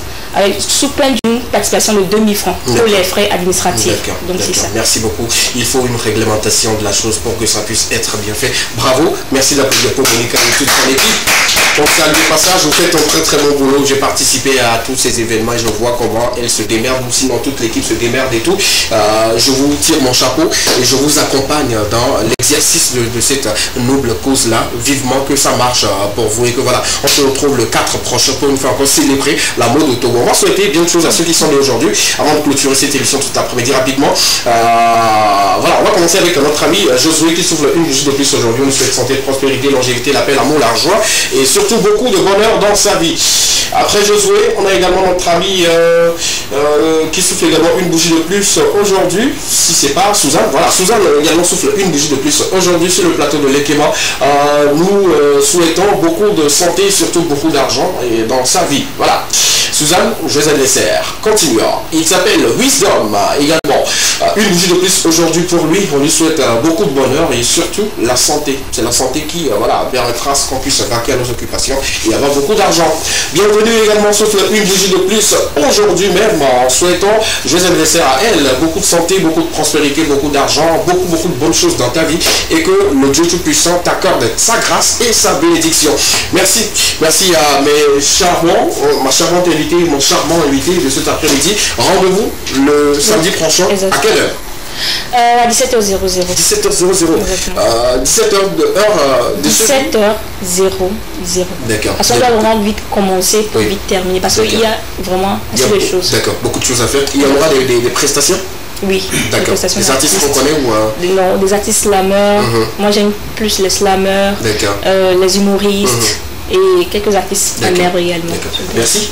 sous peine d'une participation de 2000 francs pour les frais administratifs. Donc c'est ça. Merci beaucoup. Il faut une réglementation de la chose pour que ça puisse être bien fait. Bravo. Merci d'applaudir pour Monica et toute son équipe. Donc ça, du passage, vous faites un très très bon boulot. J'ai participé à tous ces événements et je vois comment elle se démerde, ou sinon toute l'équipe se démerde et tout. Je vous tire mon chapeau et je vous accompagne dans l'exercice de cette noble cause-là. Vivement que ça marche pour vous et que voilà, on se retrouve le 4 prochain pour une fois encore célébrer la mode au Togo. On va souhaiter bien de choses à ceux qui sont nés aujourd'hui. Avant de clôturer cette émission tout après-midi rapidement, voilà, on va commencer avec notre ami Josué qui souffle une bougie de plus aujourd'hui. On nous souhaite santé, prospérité, longévité, la paix, l'amour, la joie et surtout beaucoup de bonheur dans sa vie. Après Josué, on a également notre ami qui souffle également une bougie de plus aujourd'hui. Si c'est pas Suzanne, voilà, Suzanne également souffle une bougie de plus aujourd'hui sur le plateau de l'Ekema. Nous souhaitons beaucoup de santé et surtout beaucoup d'argent dans sa vie. Voilà. Suzanne, joyeux anniversaire. Continuons. Il s'appelle Wisdom également. Une bougie de plus aujourd'hui pour lui. On lui souhaite beaucoup de bonheur et surtout la santé. C'est la santé qui voilà, permettra qu'on puisse vaquer à nos occupations et avoir beaucoup d'argent. Bienvenue également, sauf une bougie de plus aujourd'hui même en souhaitant joyeux anniversaire à elle. Beaucoup de santé, beaucoup de prospérité, beaucoup d'argent, beaucoup de bonnes choses dans ta vie et que le Dieu Tout-Puissant t'accorde sa grâce et sa bénédiction. Merci. Merci à mes charmants, ma charmante invitée, mon charmant invité de cet après-midi. Rendez-vous le samedi prochain. Exactement. À quelle heure? À 17h00. 17h00. 17h00. D'accord. Parce qu'on doit vraiment vite commencer pour vite terminer. Parce qu'il y a vraiment assez de choses. D'accord, beaucoup de choses à faire. Il y en aura des prestations? Oui. D'accord. Des artistes qu'on connaît ou Non, des artistes slammers. Moi j'aime plus les slammers. Les humoristes. Et quelques artistes slammers également. Merci.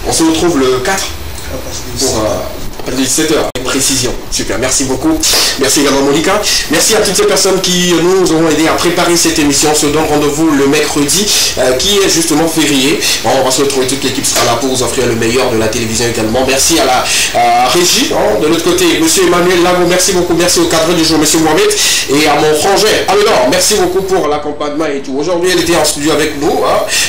On se retrouve le 4 pour 17h, précision. Super, merci beaucoup. Merci également Monica. Merci à toutes ces personnes qui nous ont aidé à préparer cette émission. On se donne rendez-vous le mercredi qui est justement février. Bon, on va se retrouver, toute l'équipe sera là pour vous offrir le meilleur de la télévision également. Merci à la régie. De l'autre côté, monsieur Emmanuel Lavo, merci beaucoup. Merci au cadre du jour, monsieur Mohamed. Et à mon frangin, alors, merci beaucoup pour l'accompagnement et tout. Aujourd'hui, elle était en studio avec nous.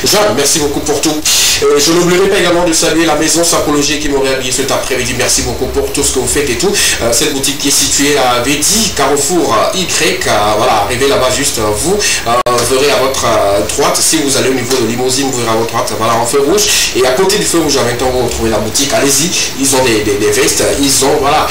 Jeanne, merci beaucoup pour tout. Je n'oublierai pas également de saluer la maison Sapologie qui m'aurait habillé cet après-midi. Merci beaucoup pour tout ce que vous faites et tout. Cette boutique qui est située à Védi, Carrefour Y. Voilà, arrivez là-bas juste. Vous verrez à votre droite. Si vous allez au niveau de Limousine, vous verrez à votre droite. Voilà, en feu rouge. Et à côté du feu rouge, en même temps, vous retrouvez la boutique. Allez-y. Ils ont des vestes. Ils ont voilà,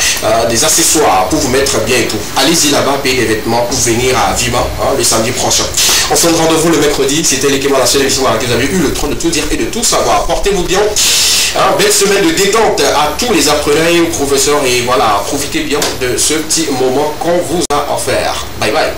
des accessoires pour vous mettre bien et tout. Allez-y là-bas, payez des vêtements pour venir à Vima le samedi prochain. On se donne rendez-vous le mercredi. C'était l'Ekema, la seule émission dans laquelle vous avez eu le temps de tout dire et de tout savoir. Portez-vous bien. Belle semaine de détente à tous les apprenants et aux professeurs. Et voilà, profitez bien de ce petit moment qu'on vous a offert. Bye bye.